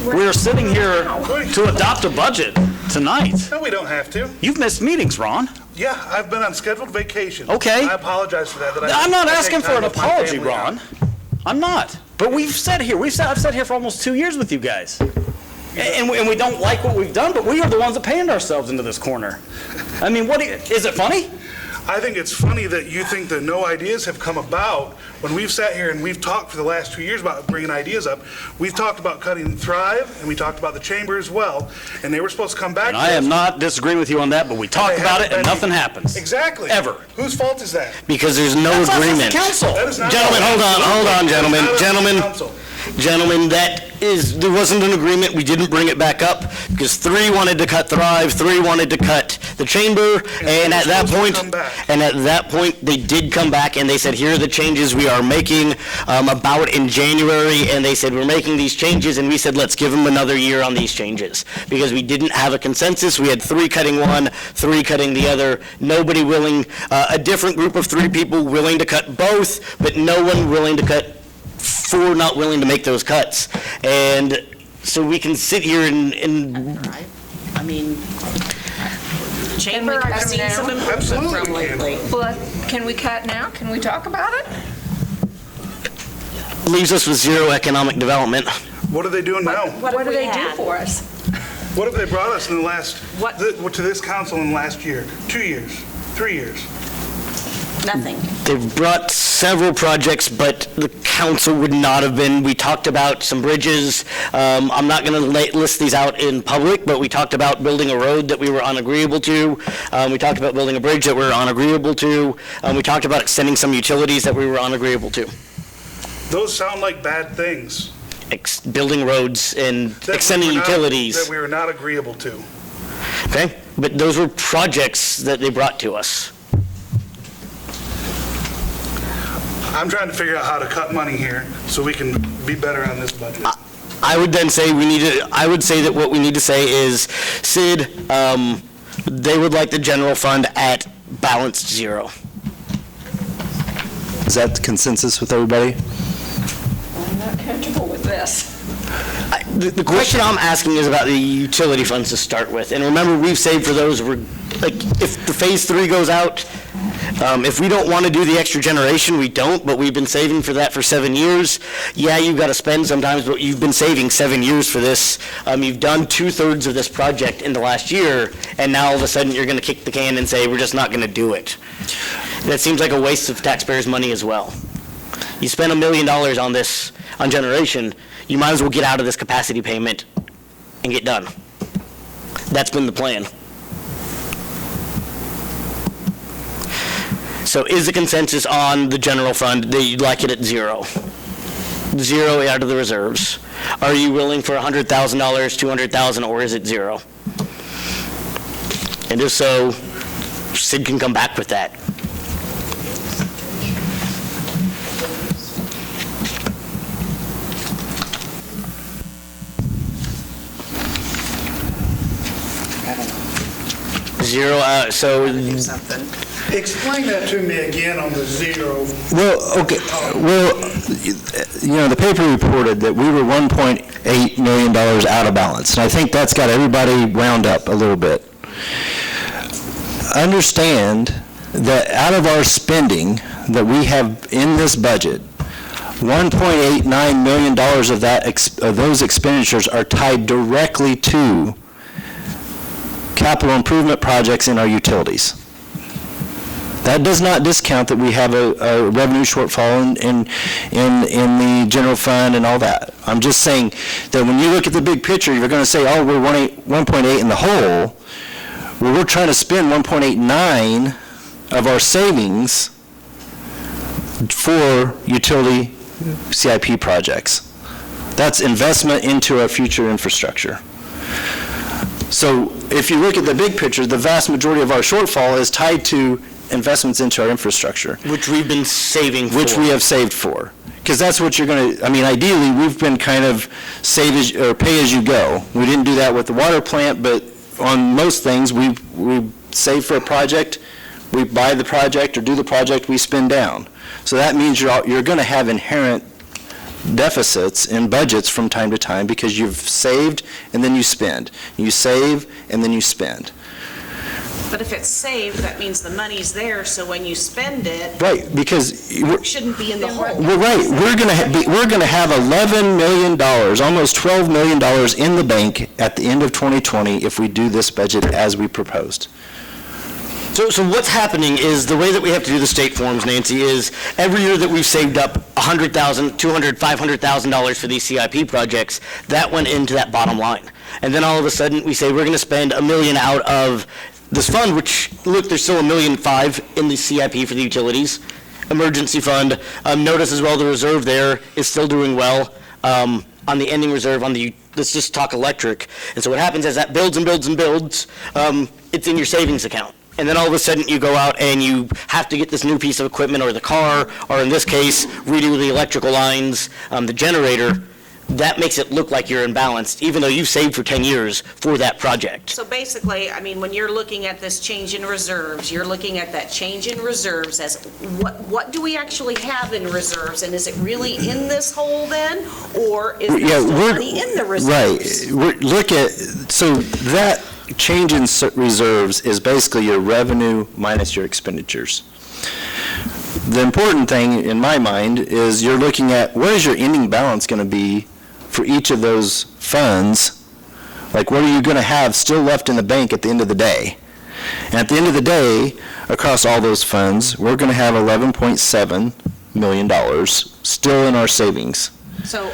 We're sitting here to adopt a budget tonight. No, we don't have to. You've missed meetings, Ron. Yeah, I've been on scheduled vacation. Okay. I apologize for that. I'm not asking for an apology, Ron. I'm not. But I've sat here for almost 2 years with you guys. And we don't like what we've done, but we are the ones that painted ourselves into this corner. I mean, is it funny? I think it's funny that you think that no ideas have come about when we've sat here and we've talked for the last 2 years about bringing ideas up. We've talked about cutting Thrive, and we talked about the chamber as well, and they were supposed to come back. And I am not disagreeing with you on that, but we talked about it and nothing happens. Exactly. Ever. Whose fault is that? Because there's no That's agreement. council. That is not Gentlemen, hold on, gentlemen. That is not Gentlemen. council. Gentlemen, there wasn't an agreement. We didn't bring it back up because 3 wanted to cut Thrive, 3 wanted to cut the chamber, and at that point, they did come back and they said, here are the changes we are making about in January, and they said, we're making these changes, and we said, let's give them another year on these changes because we didn't have a consensus. We had 3 cutting one, 3 cutting the other, nobody willing, a different group of 3 people willing to cut both, but no one willing to cut 4 not willing to make those cuts. And so we can sit here and I mean, chamber, I've seen some improvement from lately. Well, can we cut now? Can we talk about it? leaves us with zero economic development. What are they doing now? What do they do for us? What have they brought us in the last, to this council in the last year? 2 years? 3 years? Nothing. They've brought several projects, but the council would not have been. We talked about some bridges. I'm not going to list these out in public, but we talked about building a road that we were unagreeable to. We talked about building a bridge that we were unagreeable to. We talked about extending some utilities that we were unagreeable to. Those sound like bad things. Building roads and extending utilities. That we were not agreeable to. Okay? But those were projects that they brought to us. I'm trying to figure out how to cut money here so we can be better on this budget. I would then say I would say that what we need to say is, Sid, they would like the general fund at balanced zero. Is that the consensus with everybody? I'm not comfortable with this. The question I'm asking is about the utility funds to start with. And remember, we've saved for those, like, if the Phase 3 goes out, if we don't want to do the extra generation, we don't, but we've been saving for that for 7 years. Yeah, you've got to spend sometimes, but you've been saving 7 years for this. You've done 2/3 of this project in the last year, and now all of a sudden you're going to kick the can and say, we're just not going to do it. That seems like a waste of taxpayers' money as well. You spend $1 million on this, on generation, you might as well get out of this capacity payment and get done. That's been the plan. So is the consensus on the general fund that you'd like it at zero? Zero out of the reserves. Are you willing for $100,000, $200,000, or is it zero? And if so, Sid can come back with that. Zero, so Explain that to me again on the zero. Well, okay, well, you know, the paper reported that we were $1.8 million out of balance, and I think that's got everybody wound up a little bit. Understand that out of our spending that we have in this budget, $1.89 million of of those expenditures are tied directly to capital improvement projects in our utilities. That does not discount that we have a revenue shortfall in the general fund and all that. I'm just saying that when you look at the big picture, you're going to say, oh, we're 1.8 in the hole. Well, we're trying to spend 1.89 of our savings for utility CIP projects. That's investment into our future infrastructure. So if you look at the big picture, the vast majority of our shortfall is tied to investments into our infrastructure. which we've been saving for. Which we have saved for. Because that's what you're going to, I mean, ideally, we've been kind of or pay as you go. We didn't do that with the water plant, but on most things, we save for a project, we buy the project or do the project, we spend down. So that means you're going to have inherent deficits in budgets from time to time because you've saved and then you spend. You save and then you spend. But if it's saved, that means the money's there, so when you spend it, Right, because it shouldn't be in the hole. Well, right, we're going to have $11 million, almost $12 million in the bank at the end of 2020 if we do this budget as we proposed. So what's happening is, the way that we have to do the state forms, Nancy, is every year that we've saved up $100,000, $200,000, $500,000 for these CIP projects, that went into that bottom line. And then all of a sudden, we say we're going to spend $1 million out of this fund, which, look, there's still $1.5 million in the CIP for the utilities, emergency fund. Notice as well the reserve there is still doing well. On the ending reserve, let's just talk electric. And so what happens is that builds and builds and builds, it's in your savings account. And then all of a sudden you go out and you have to get this new piece of equipment, or the car, or in this case, redo the electrical lines, the generator. That makes it look like you're imbalanced, even though you've saved for 10 years for that project. So basically, I mean, when you're looking at this change in reserves, you're looking at that change in reserves as what do we actually have in reserves? And is it really in this hole then? Or is there still money in the reserves? Right. So that change in reserves is basically your revenue minus your expenditures. The important thing in my mind is you're looking at what is your ending balance going to be for each of those funds. Like, what are you going to have still left in the bank at the end of the day? And at the end of the day, across all those funds, we're going to have $11.7 million still in our savings. So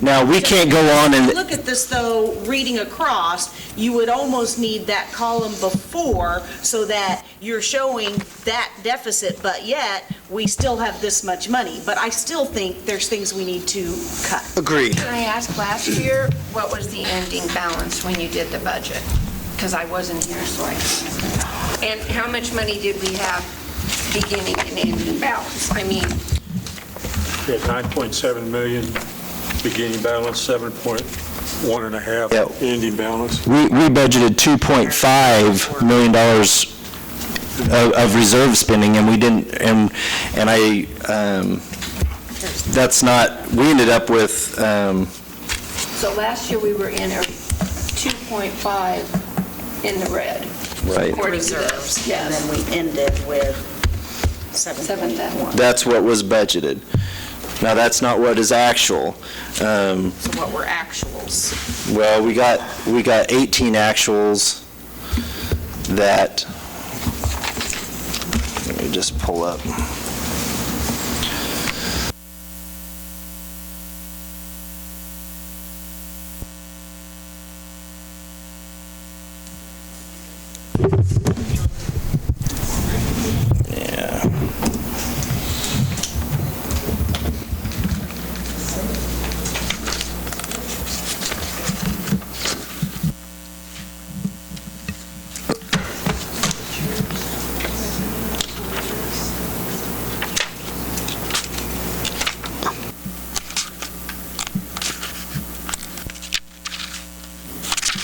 Now, we can't go on and... Look at this, though, reading across, you would almost need that column before so that you're showing that deficit, but yet we still have this much money. But I still think there's things we need to cut. Agreed. Can I ask, last year, what was the ending balance when you did the budget? Because I wasn't here, so I... And how much money did we have beginning and ending balance? I mean, We had 9.7 million beginning balance, 7.1 and a half Yeah. ending balance. We budgeted $2.5 million of reserve spending, and we didn't, and I, that's not, we ended up with, so last year we were in a 2.5 in the red. right, According to this. Reserves, and Yes, then we ended with 7.1. that's what was budgeted. Now, that's not what is actual. So what were actuals? Well, we got 18 actuals that, let me just pull up. Yeah.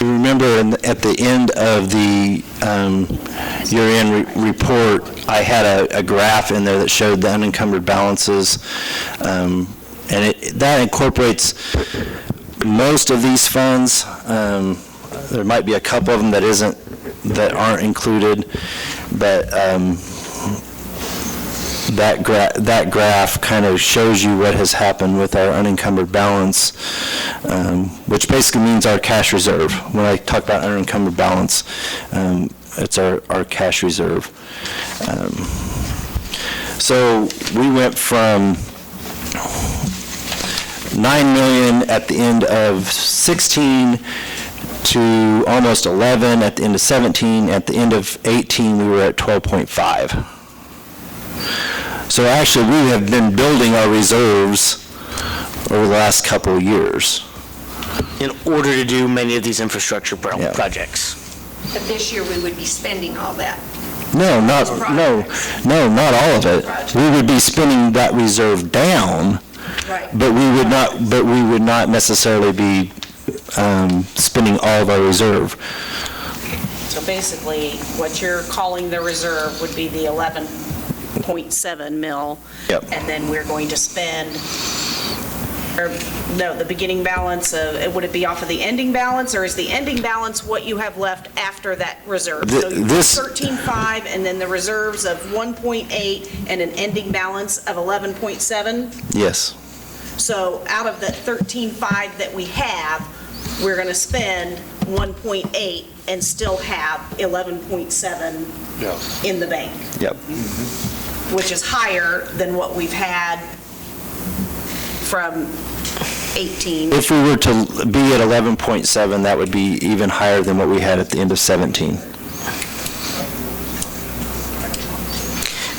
Remember, at the end of the year-end report, I had a graph in there that showed the unencumbered balances, and that incorporates most of these funds. There might be a couple of them that aren't included, but that graph kind of shows you what has happened with our unencumbered balance, which basically means our cash reserve. When I talk about unencumbered balance, it's our cash reserve. So we went from 9 million at the end of 16 to almost 11 at the end of 17. At the end of 18, we were at 12.5. So actually, we have been building our reserves over the last couple of years. In order to do many of these infrastructure Yeah. projects. but this year we would be spending all that. No, not all of it. We would be spending that reserve down, Right. but we would not necessarily be spending all of our reserve. So basically, what you're calling the reserve would be the 11.7 mil. Yep. And then we're going to spend, or, no, the beginning balance of, would it be off of the ending balance, or is the ending balance what you have left after that reserve? So you have This- 13.5, and then the reserves of 1.8, and an ending balance of 11.7? Yes. So out of that 13.5 that we have, we're going to spend 1.8 and still have 11.7 in the bank, Yep. which is higher than what we've had from 18. If we were to be at 11.7, that would be even higher than what we had at the end of 17.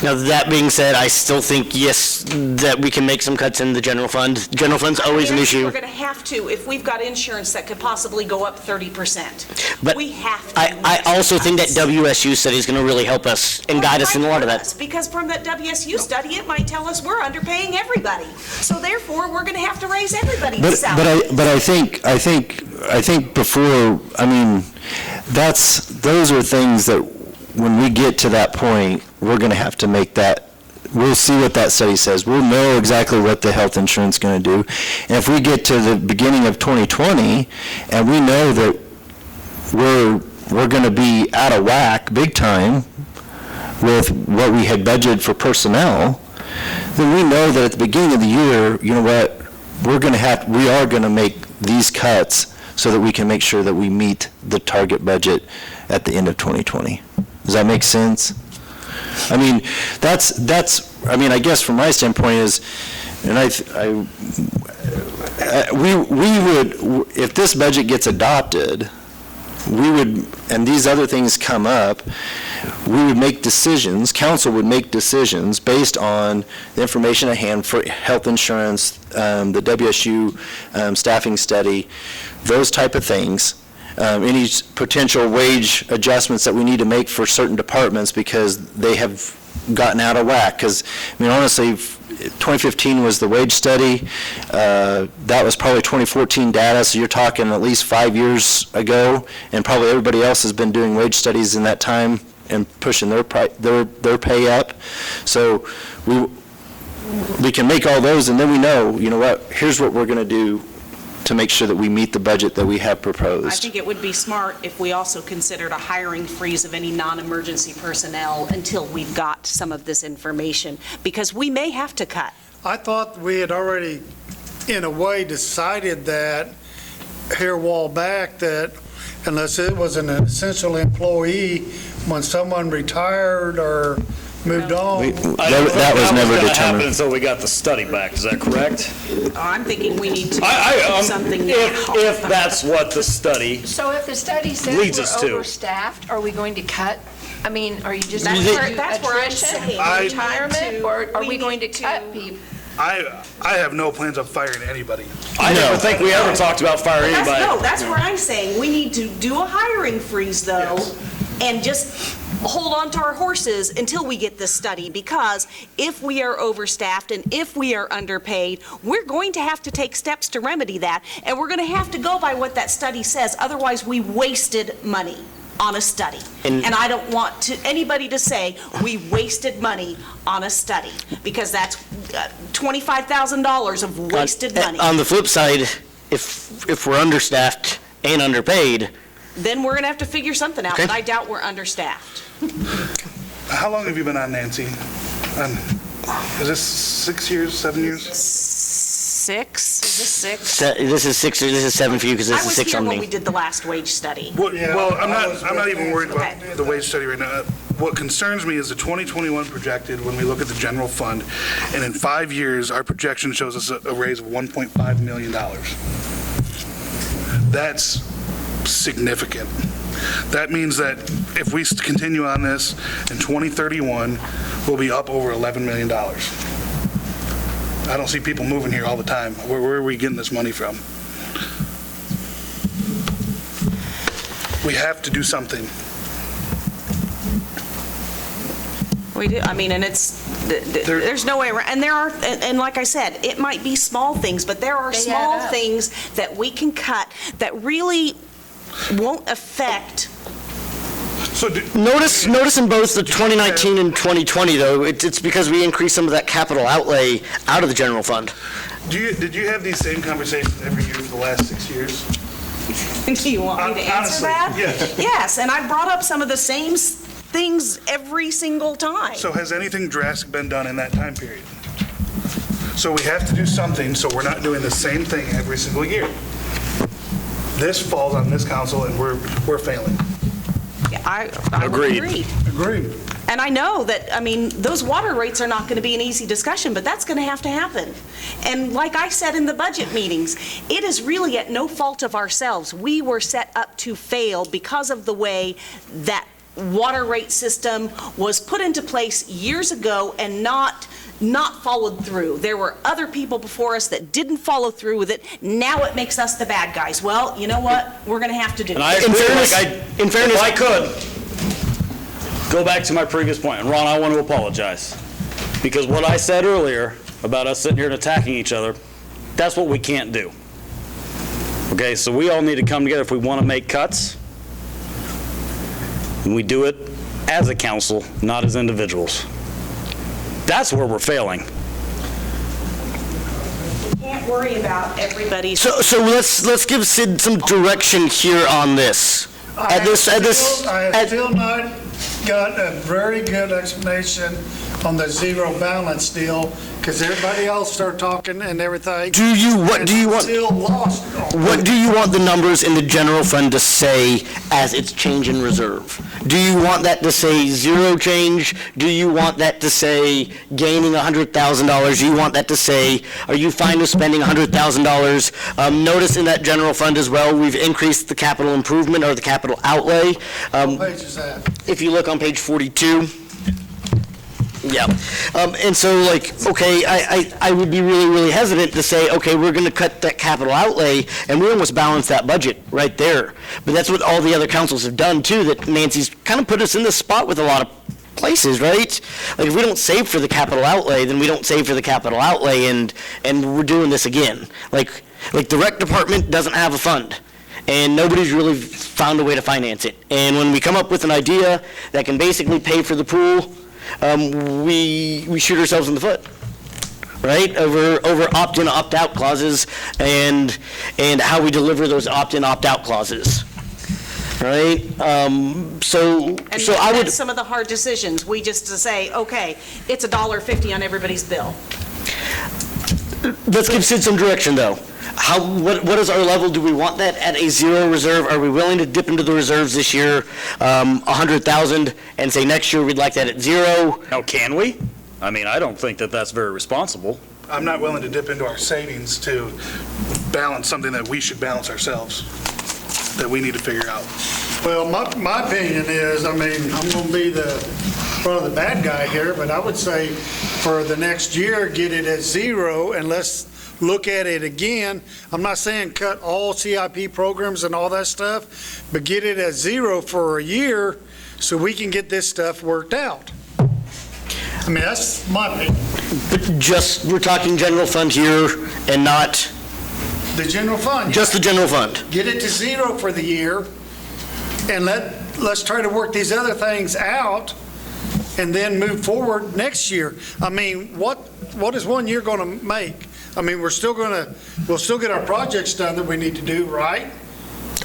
Now, that being said, I still think, yes, that we can make some cuts in the general fund. General fund's always an Yes, issue. We're going to have to, if we've got insurance that could possibly go up 30%. But We have to. I also think that WSU study is going to really help us and guide us in a lot of that. Because from that WSU study, it might tell us we're underpaying everybody. So therefore, we're going to have to raise everybody's salary. But I think before, I mean, those are things that when we get to that point, we're going to have to make that, we'll see what that study says. We'll know exactly what the health insurance is going to do. And if we get to the beginning of 2020 and we know that we're going to be out of whack big time with what we had budgeted for personnel, then we know that at the beginning of the year, you know what, we are going to make these cuts so that we can make sure that we meet the target budget at the end of 2020. Does that make sense? I mean, I mean, I guess from my standpoint is, and we would, if this budget gets adopted, we would, and these other things come up, we would make decisions, council would make decisions based on the information at hand for health insurance, the WSU staffing study, those type of things. Any potential wage adjustments that we need to make for certain departments because they have gotten out of whack. Because, I mean, honestly, 2015 was the wage study. That was probably 2014 data, so you're talking at least 5 years ago, and probably everybody else has been doing wage studies in that time and pushing their pay up. So we can make all those, and then we know, you know what, here's what we're going to do to make sure that we meet the budget that we have proposed. I think it would be smart if we also considered a hiring freeze of any non-emergency personnel until we've got some of this information, because we may have to cut. I thought we had already, in a way, decided that here a while back, that unless it was an essential employee, when someone retired or moved on. That was never Happen determined. until we got the study back, is that correct? I'm thinking we need to I- do something now. If that's what the study, So if the study says Leads us we're to. overstaffed, are we going to cut? I mean, are you just That's going where- to that's where I'm attrition, saying retirement, or are we we going to need cut to- people? I have no plans of firing anybody. I never think we ever talked about firing anybody. That's where I'm saying, we need to do a hiring freeze, though, and just hold on to our horses until we get this study, because if we are overstaffed and if we are underpaid, we're going to have to take steps to remedy that, and we're going to have to go by what that study says, otherwise we wasted money on a study. And I don't want anybody to say, we wasted money on a study, because that's $25,000 of wasted money. On the flip side, if we're understaffed and underpaid, Then we're going to have to figure something out, Okay. but I doubt we're understaffed. How long have you been on, Nancy? Is this 6 years, 7 years? 6? Is this 6? this is 6, or this is 7 for you, because I this is was 6 here on when we me. did the last wage study. Well, I'm not even worried about Okay. the wage study right now. What concerns me is the 2021 projected, when we look at the general fund, and in 5 years, our projection shows us a raise of $1.5 million. That's significant. That means that if we continue on this, in 2031, we'll be up over $11 million. I don't see people moving here all the time. Where are we getting this money from? We have to do something. We do, I mean, and there's no way around, and there are, and like I said, it might be small things, but there are They small add up. things that we can cut that really won't affect. So Notice in both the 2019 and 2020, though, it's because we increased some of that capital outlay out of the general fund. did you have these same conversations every year for the last 6 years? Do you want me to answer Honestly, that? yes. Yes, and I brought up some of the same things every single time. So has anything drastic been done in that time period? So we have to do something, so we're not doing the same thing every single year. This falls on this council, and we're failing. I would Agreed. agree. Agreed. And I know that, I mean, those water rates are not going to be an easy discussion, but that's going to have to happen. And like I said in the budget meetings, it is really at no fault of ourselves. We were set up to fail because of the way that water rate system was put into place years ago and not followed through. There were other people before us that didn't follow through with it. Now it makes us the bad guys. Well, you know what? We're going to have to do it. And I agree, if I could, go back to my previous point, and Ron, I want to apologize, because what I said earlier about us sitting here and attacking each other, that's what we can't do. Okay, so we all need to come together if we want to make cuts, and we do it as a council, not as individuals. That's where we're failing. Can't worry about everybody's. So let's give Sid some direction here on this. I have still not got a very good explanation on the zero balance deal, because everybody else started talking and everything. What do you want? Still lost. What do you want the numbers in the general fund to say as its change in reserve? Do you want that to say zero change? Do you want that to say gaining $100,000? Do you want that to say, are you fine with spending $100,000? Notice in that general fund as well, we've increased the capital improvement or the capital outlay. What page is that? If you look on page 42. Yeah. And so, like, okay, I would be really, really hesitant to say, okay, we're going to cut that capital outlay, and we almost balance that budget right there. But that's what all the other councils have done, too, that Nancy's kind of put us in this spot with a lot of places, right? Like, if we don't save for the capital outlay, then we don't save for the capital outlay, and we're doing this again. Like the rec department doesn't have a fund, and nobody's really found a way to finance it. And when we come up with an idea that can basically pay for the pool, we shoot ourselves in the foot, right? Over opt-in, opt-out clauses and how we deliver those opt-in, opt-out clauses, right? So I would. That's some of the hard decisions. We just to say, okay, it's $1.50 on everybody's bill. Let's give Sid some direction, though. What is our level? Do we want that at a zero reserve? Are we willing to dip into the reserves this year, 100,000, and say next year we'd like that at zero? Now, can we? I mean, I don't think that that's very responsible. I'm not willing to dip into our savings to balance something that we should balance ourselves, that we need to figure out. Well, my opinion is, I mean, I'm going to be probably the bad guy here, but I would say for the next year, get it at zero, and let's look at it again. I'm not saying cut all CIP programs and all that stuff, but get it at zero for a year so we can get this stuff worked out. I mean, that's my opinion. But we're talking general fund here and not The general fund. just the general fund. Get it to zero for the year, and let's try to work these other things out, and then move forward next year. I mean, what is 1 year going to make? I mean, we'll still get our projects done that we need to do, right?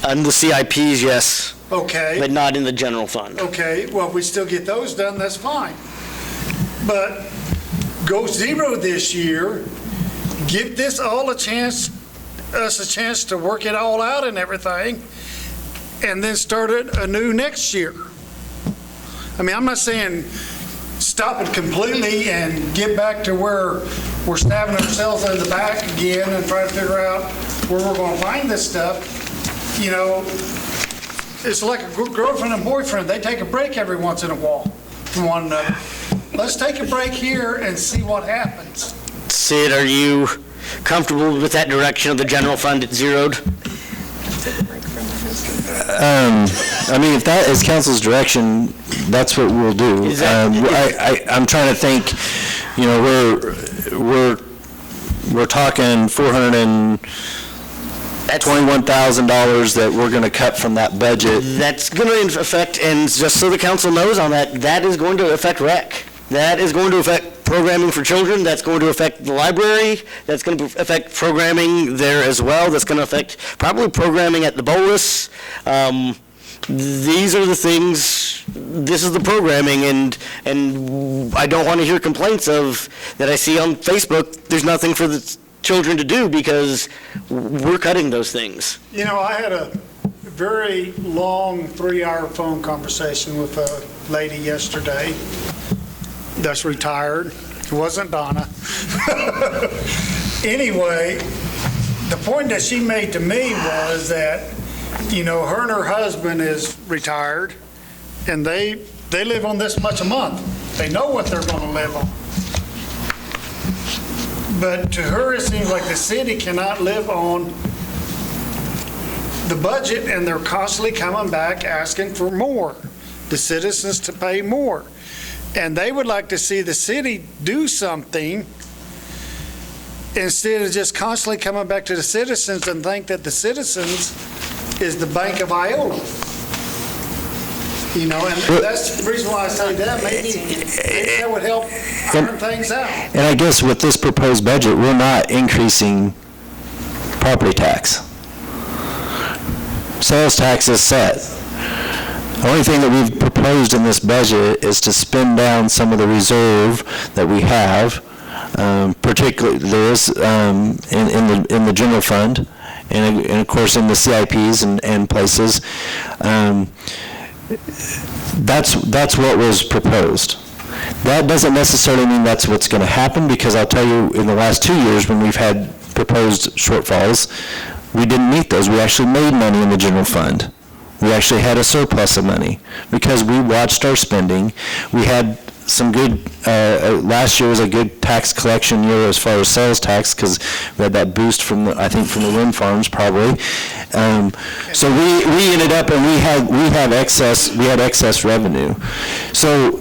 On the CIPs, yes, Okay. but not in the general fund. Okay, well, if we still get those done, that's fine. But go zero this year, give this all us a chance to work it all out and everything, and then start it anew next year. I mean, I'm not saying stop it completely and get back to where we're stabbing ourselves in the back again and trying to figure out where we're going to find this stuff. You know, it's like a girlfriend and boyfriend. They take a break every once in a while from one another. Let's take a break here and see what happens. Sid, are you comfortable with that direction of the general fund at zeroed? I mean, if that is council's direction, that's what we'll do. I'm trying to think, you know, we're talking $421,000 that we're going to cut from that budget. That's going to affect, and just so the council knows on that, that is going to affect rec. That is going to affect programming for children. That's going to affect the library. That's going to affect programming there as well. That's going to affect probably programming at the Bolus. These are the things, this is the programming, and I don't want to hear complaints of, that I see on Facebook, there's nothing for the children to do because we're cutting those things. You know, I had a very long 3-hour phone conversation with a lady yesterday that's retired. It wasn't Donna. Anyway, the point that she made to me was that, you know, her and her husband is retired, and they live on this much a month. They know what they're going to live on. But to her, it seems like the city cannot live on the budget, and they're constantly coming back asking for more, the citizens to pay more. And they would like to see the city do something instead of just constantly coming back to the citizens and think that the citizens is the Bank of Iola. You know, and that's the reason why I say that. Maybe that would help iron things out. And I guess with this proposed budget, we're not increasing property tax. Sales tax is set. The only thing that we've proposed in this budget is to spend down some of the reserve that we have, particularly there is in the general fund, and of course in the CIPs and places. That's what was proposed. That doesn't necessarily mean that's what's going to happen, because I'll tell you, in the last 2 years when we've had proposed shortfalls, we didn't meet those. We actually made money in the general fund. We actually had a surplus of money because we watched our spending. We had some good, last year was a good tax collection year as far as sales tax, because we had that boost from, I think, from the wind farms probably. So we ended up, and we had excess revenue. So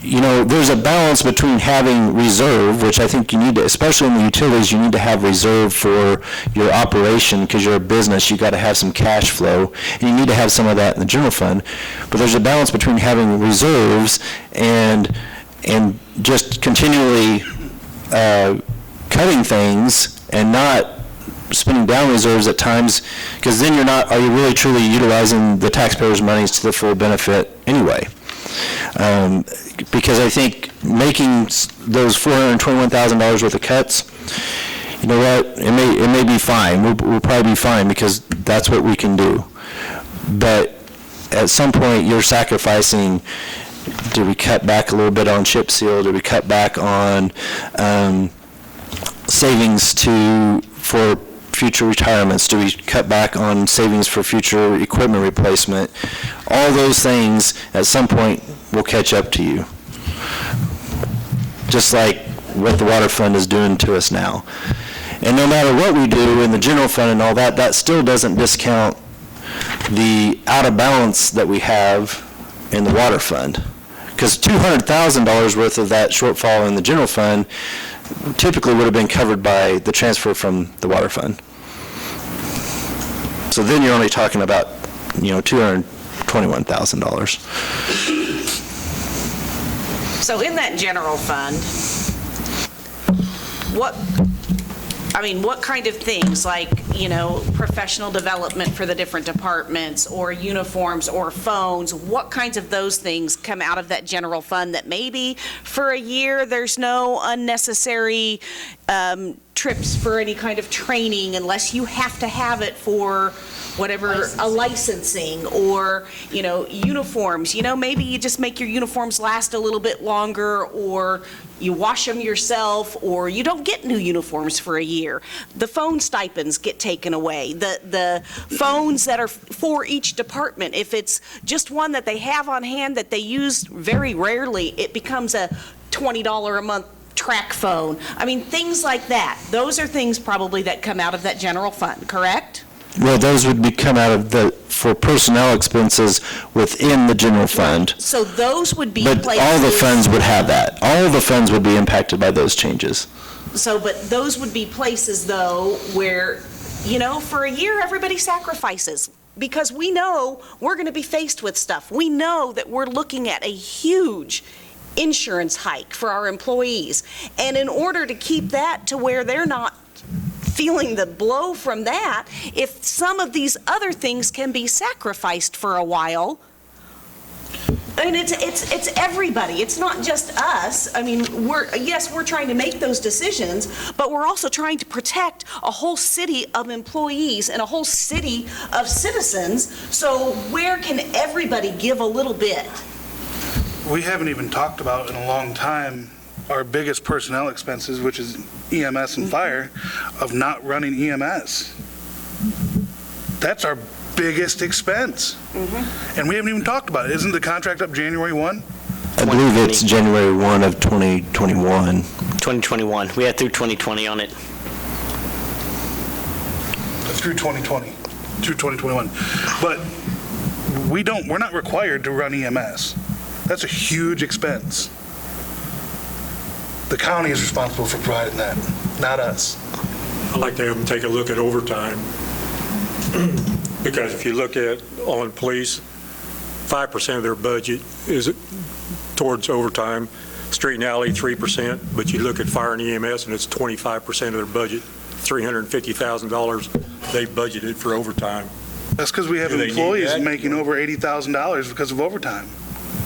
there's a balance between having reserve, which I think you need to, especially in the utilities, you need to have reserve for your operation, because you're a business, you got to have some cash flow, and you need to have some of that in the general fund. But there's a balance between having reserves and just continually cutting things and not spending down reserves at times, because then are you really truly utilizing the taxpayers' monies to the full benefit anyway? Because I think making those $421,000 worth of cuts, you know what, it may be fine. We'll probably be fine, because that's what we can do. But at some point, you're sacrificing. Do we cut back a little bit on chip seal? Do we cut back on savings for future retirements? Do we cut back on savings for future equipment replacement? All those things at some point will catch up to you. Just like what the water fund is doing to us now. And no matter what we do in the general fund and all that, that still doesn't discount the out of balance that we have in the water fund. Because $200,000 worth of that shortfall in the general fund typically would have been covered by the transfer from the water fund. So then you're only talking about, $221,000. So in that general fund, what kind of things, like, professional development for the different departments, or uniforms, or phones, what kinds of those things come out of that general fund that maybe for a year there's no unnecessary trips for any kind of training unless you have to have it for whatever, a licensing, or, uniforms. Maybe you just make your uniforms last a little bit longer, or you wash them yourself, or you don't get new uniforms for a year. The phone stipends get taken away. The phones that are for each department, if it's just one that they have on hand that they use very rarely, it becomes a $20 a month track phone. Things like that. Those are things probably that come out of that general fund, correct? Well, those would come out of for personnel expenses within the general fund. So those would be But places. all the funds would have that. All the funds would be impacted by those changes. But those would be places, though, where, for a year, everybody sacrifices, because we know we're going to be faced with stuff. We know that we're looking at a huge insurance hike for our employees. And in order to keep that to where they're not feeling the blow from that, if some of these other things can be sacrificed for a while, it's everybody. It's not just us. We're trying to make those decisions, but we're also trying to protect a whole city of employees and a whole city of citizens. So where can everybody give a little bit? We haven't even talked about in a long time our biggest personnel expenses, which is EMS and fire, of not running EMS. That's our biggest expense. And we haven't even talked about it. Isn't the contract up January 1? I believe it's January 1 of 2021. 2021. We had through 2020 on it. Through 2020, through 2021. But we're not required to run EMS. That's a huge expense. The county is responsible for providing that, not us. I'd like to have them take a look at overtime. Because if you look at on police, 5% of their budget is towards overtime. Street and alley, 3%. But you look at fire and EMS, and it's 25% of their budget, $350,000 they budgeted for overtime. That's because we have employees making over $80,000 because of overtime.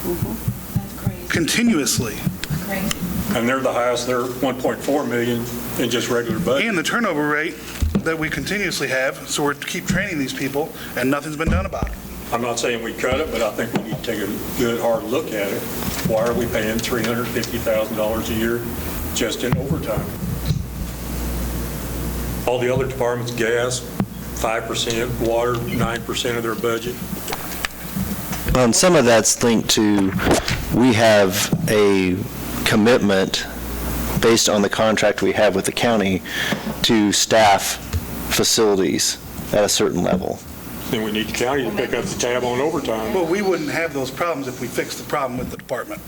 That's crazy. Continuously. Crazy. And they're the highest, they're 1.4 million in just regular budget. And the turnover rate that we continuously have, so we're to keep training these people, and nothing's been done about it. I'm not saying we cut it, but I think we need to take a good, hard look at it. Why are we paying $350,000 a year just in overtime? All the other departments, gas, 5%, water, 9% of their budget. Well, and some of that's linked to, we have a commitment based on the contract we have with the county to staff facilities at a certain level. Then we need the county to pick up the tab on overtime. Well, we wouldn't have those problems if we fixed the problem with the department.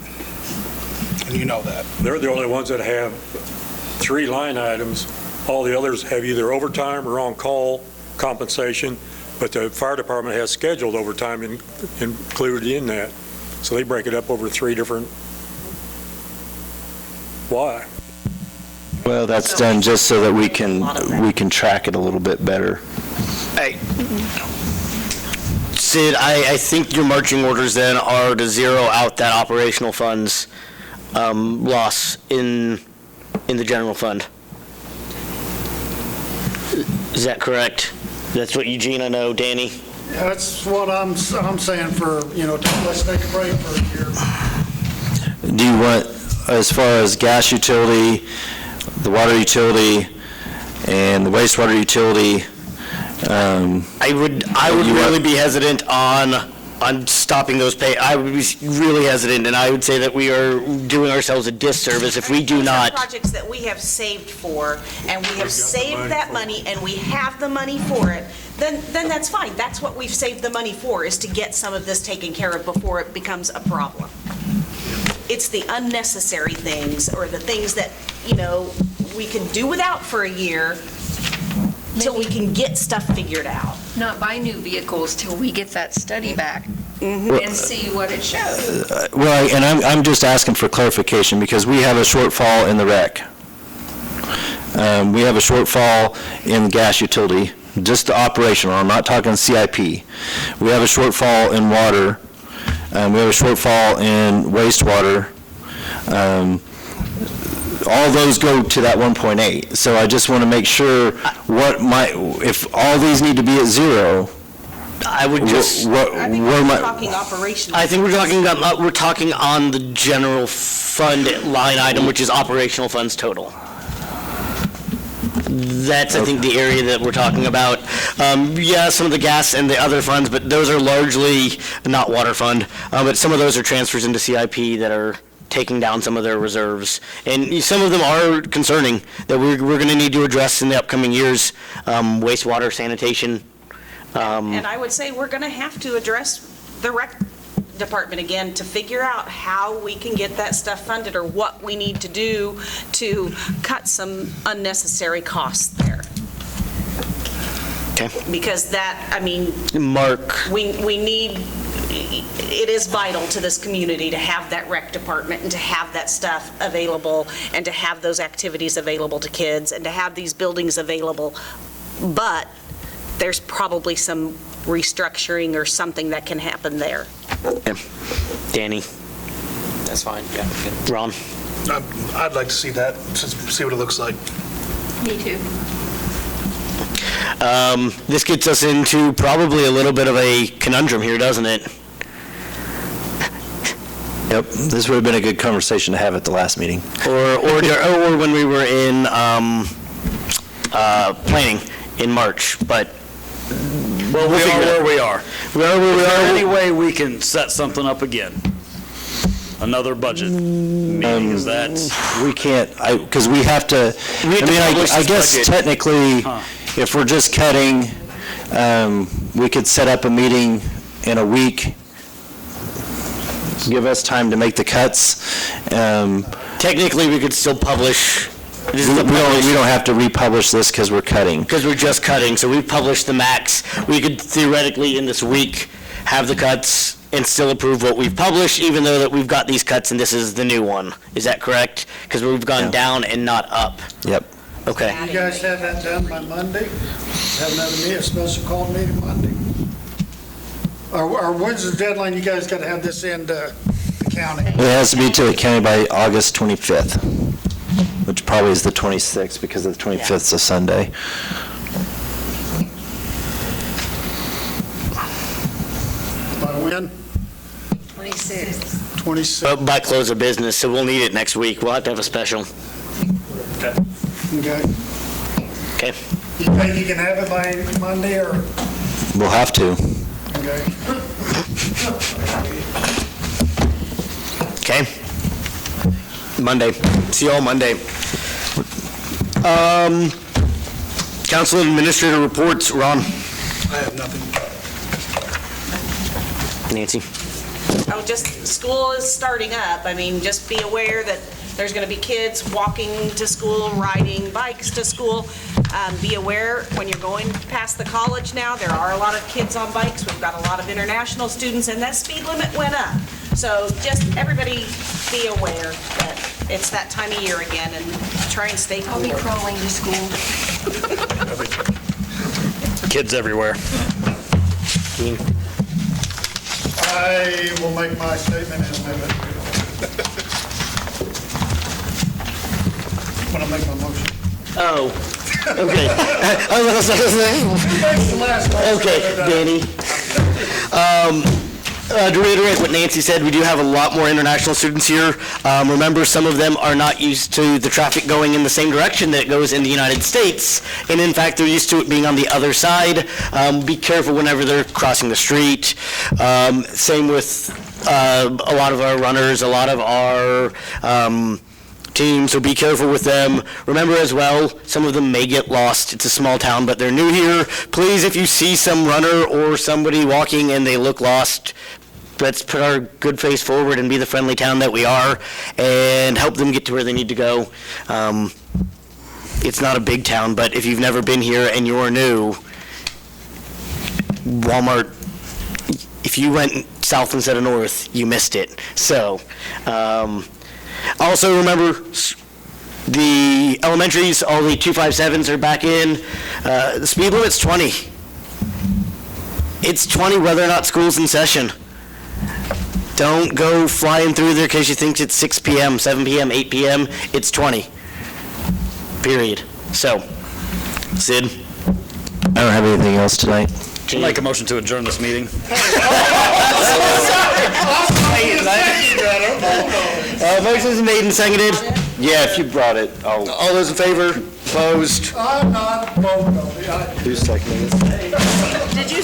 and you know that. They're the only ones that have 3 line items. All the others have either overtime or on-call compensation, but the fire department has scheduled overtime included in that. So they break it up over 3 different. Why? Well, that's done just so that we can track it a little bit better. Sid, I think your marching orders then are to zero out that operational funds loss in the general fund. Is that correct? That's what Eugene, I know, Danny? That's what I'm saying for, let's take a break for a year. Do you want, as far as gas utility, the water utility, and the wastewater utility? I would really be hesitant on stopping those pay. I would be really hesitant, and I would say that we are doing ourselves a disservice if we do not. Those are projects that we have saved for, and we have saved that money, and we have the money for it, then that's fine. That's what we've saved the money for, is to get some of this taken care of before it becomes a problem. It's the unnecessary things, or the things that, we can do without for a year till we can get stuff figured out. Not buy new vehicles till we get that study back and see what it shows. Well, and I'm just asking for clarification, because we have a shortfall in the rec. We have a shortfall in gas utility, just the operational. I'm not talking CIP. We have a shortfall in water. We have a shortfall in wastewater. All those go to that 1.8. So I just want to make sure if all these need to be at zero, I would just. I think we're talking operational. I think we're talking on the general fund line item, which is operational funds total. That's, I think, the area that we're talking about. Yeah, some of the gas and the other funds, but those are largely not water fund. But some of those are transfers into CIP that are taking down some of their reserves. And some of them are concerning that we're going to need to address in the upcoming years, wastewater, sanitation. And I would say we're going to have to address the rec department again to figure out how we can get that stuff funded, or what we need to do to cut some unnecessary costs there. Okay. Because Mark. we need, it is vital to this community to have that rec department and to have that stuff available and to have those activities available to kids and to have these buildings available. But there's probably some restructuring or something that can happen there. Yeah. Danny. That's fine, yeah. Ron. I'd like to see that, see what it looks like. Me too. This gets us into probably a little bit of a conundrum here, doesn't it? Yep, this would have been a good conversation to have at the last meeting. Or when we were in planning in March, but Well, we are where we are. we are where we Is there are. any way we can set something up again? Another budget meeting, is that? We can't, because we have to, We have to publish I this guess budget. technically, if we're just cutting, we could set up a meeting in a week, give us time to make the cuts. Technically, we could still publish. This We is the publish, don't have to republish this because we're cutting. because we're just cutting, so we published the max. We could theoretically, in this week, have the cuts and still approve what we've published, even though that we've got these cuts and this is the new one. Is that correct? Because we've gone Yeah. down and not up. Yep. Okay. You guys have that done by Monday? Have another meeting, a special call meeting Monday? Or when's the deadline you guys got to have this in to the county? It has to be to the county by August 25th, which probably is the 26th because the 25th is a Sunday. By when? 26. 26. But by close of business, so we'll need it next week. We'll have to have a special. Okay. Okay. You think you can have it by Monday or, We'll have to. okay? Okay. Monday. See you all Monday. Council Administrator reports. Ron. I have nothing. Nancy. Oh, just, school is starting up. I mean, just be aware that there's going to be kids walking to school, riding bikes to school. Be aware when you're going past the college now, there are a lot of kids on bikes. We've got a lot of international students, and that speed limit went up. So just everybody be aware that it's that time of year again, and try and stay I'll be cool. crawling to school. Kids everywhere. I will make my statement in a minute. When I make my motion. Oh, okay. Okay, Danny. To reiterate what Nancy said, we do have a lot more international students here. Remember, some of them are not used to the traffic going in the same direction that it goes in the United States, and in fact, they're used to it being on the other side. Be careful whenever they're crossing the street. Same with a lot of our runners, a lot of our team, so be careful with them. Remember as well, some of them may get lost. It's a small town, but they're new here. Please, if you see some runner or somebody walking and they look lost, let's put our good face forward and be the friendly town that we are and help them get to where they need to go. It's not a big town, but if you've never been here and you're new, Walmart, if you went south instead of north, you missed it. So, also remember, the elementaries, all the 257s are back in. The speed limit's 20. It's 20 whether or not school's in session. Don't go flying through there because you think it's 6 p.m., 7 p.m., 8 p.m. It's 20. Period. So, Sid? I don't have anything else tonight. I'd like a motion to adjourn this meeting. Motion's made and seconded. Yeah, if you brought it, All those in favor? Opposed? I'm not voting on it. Who's seconding it? Did you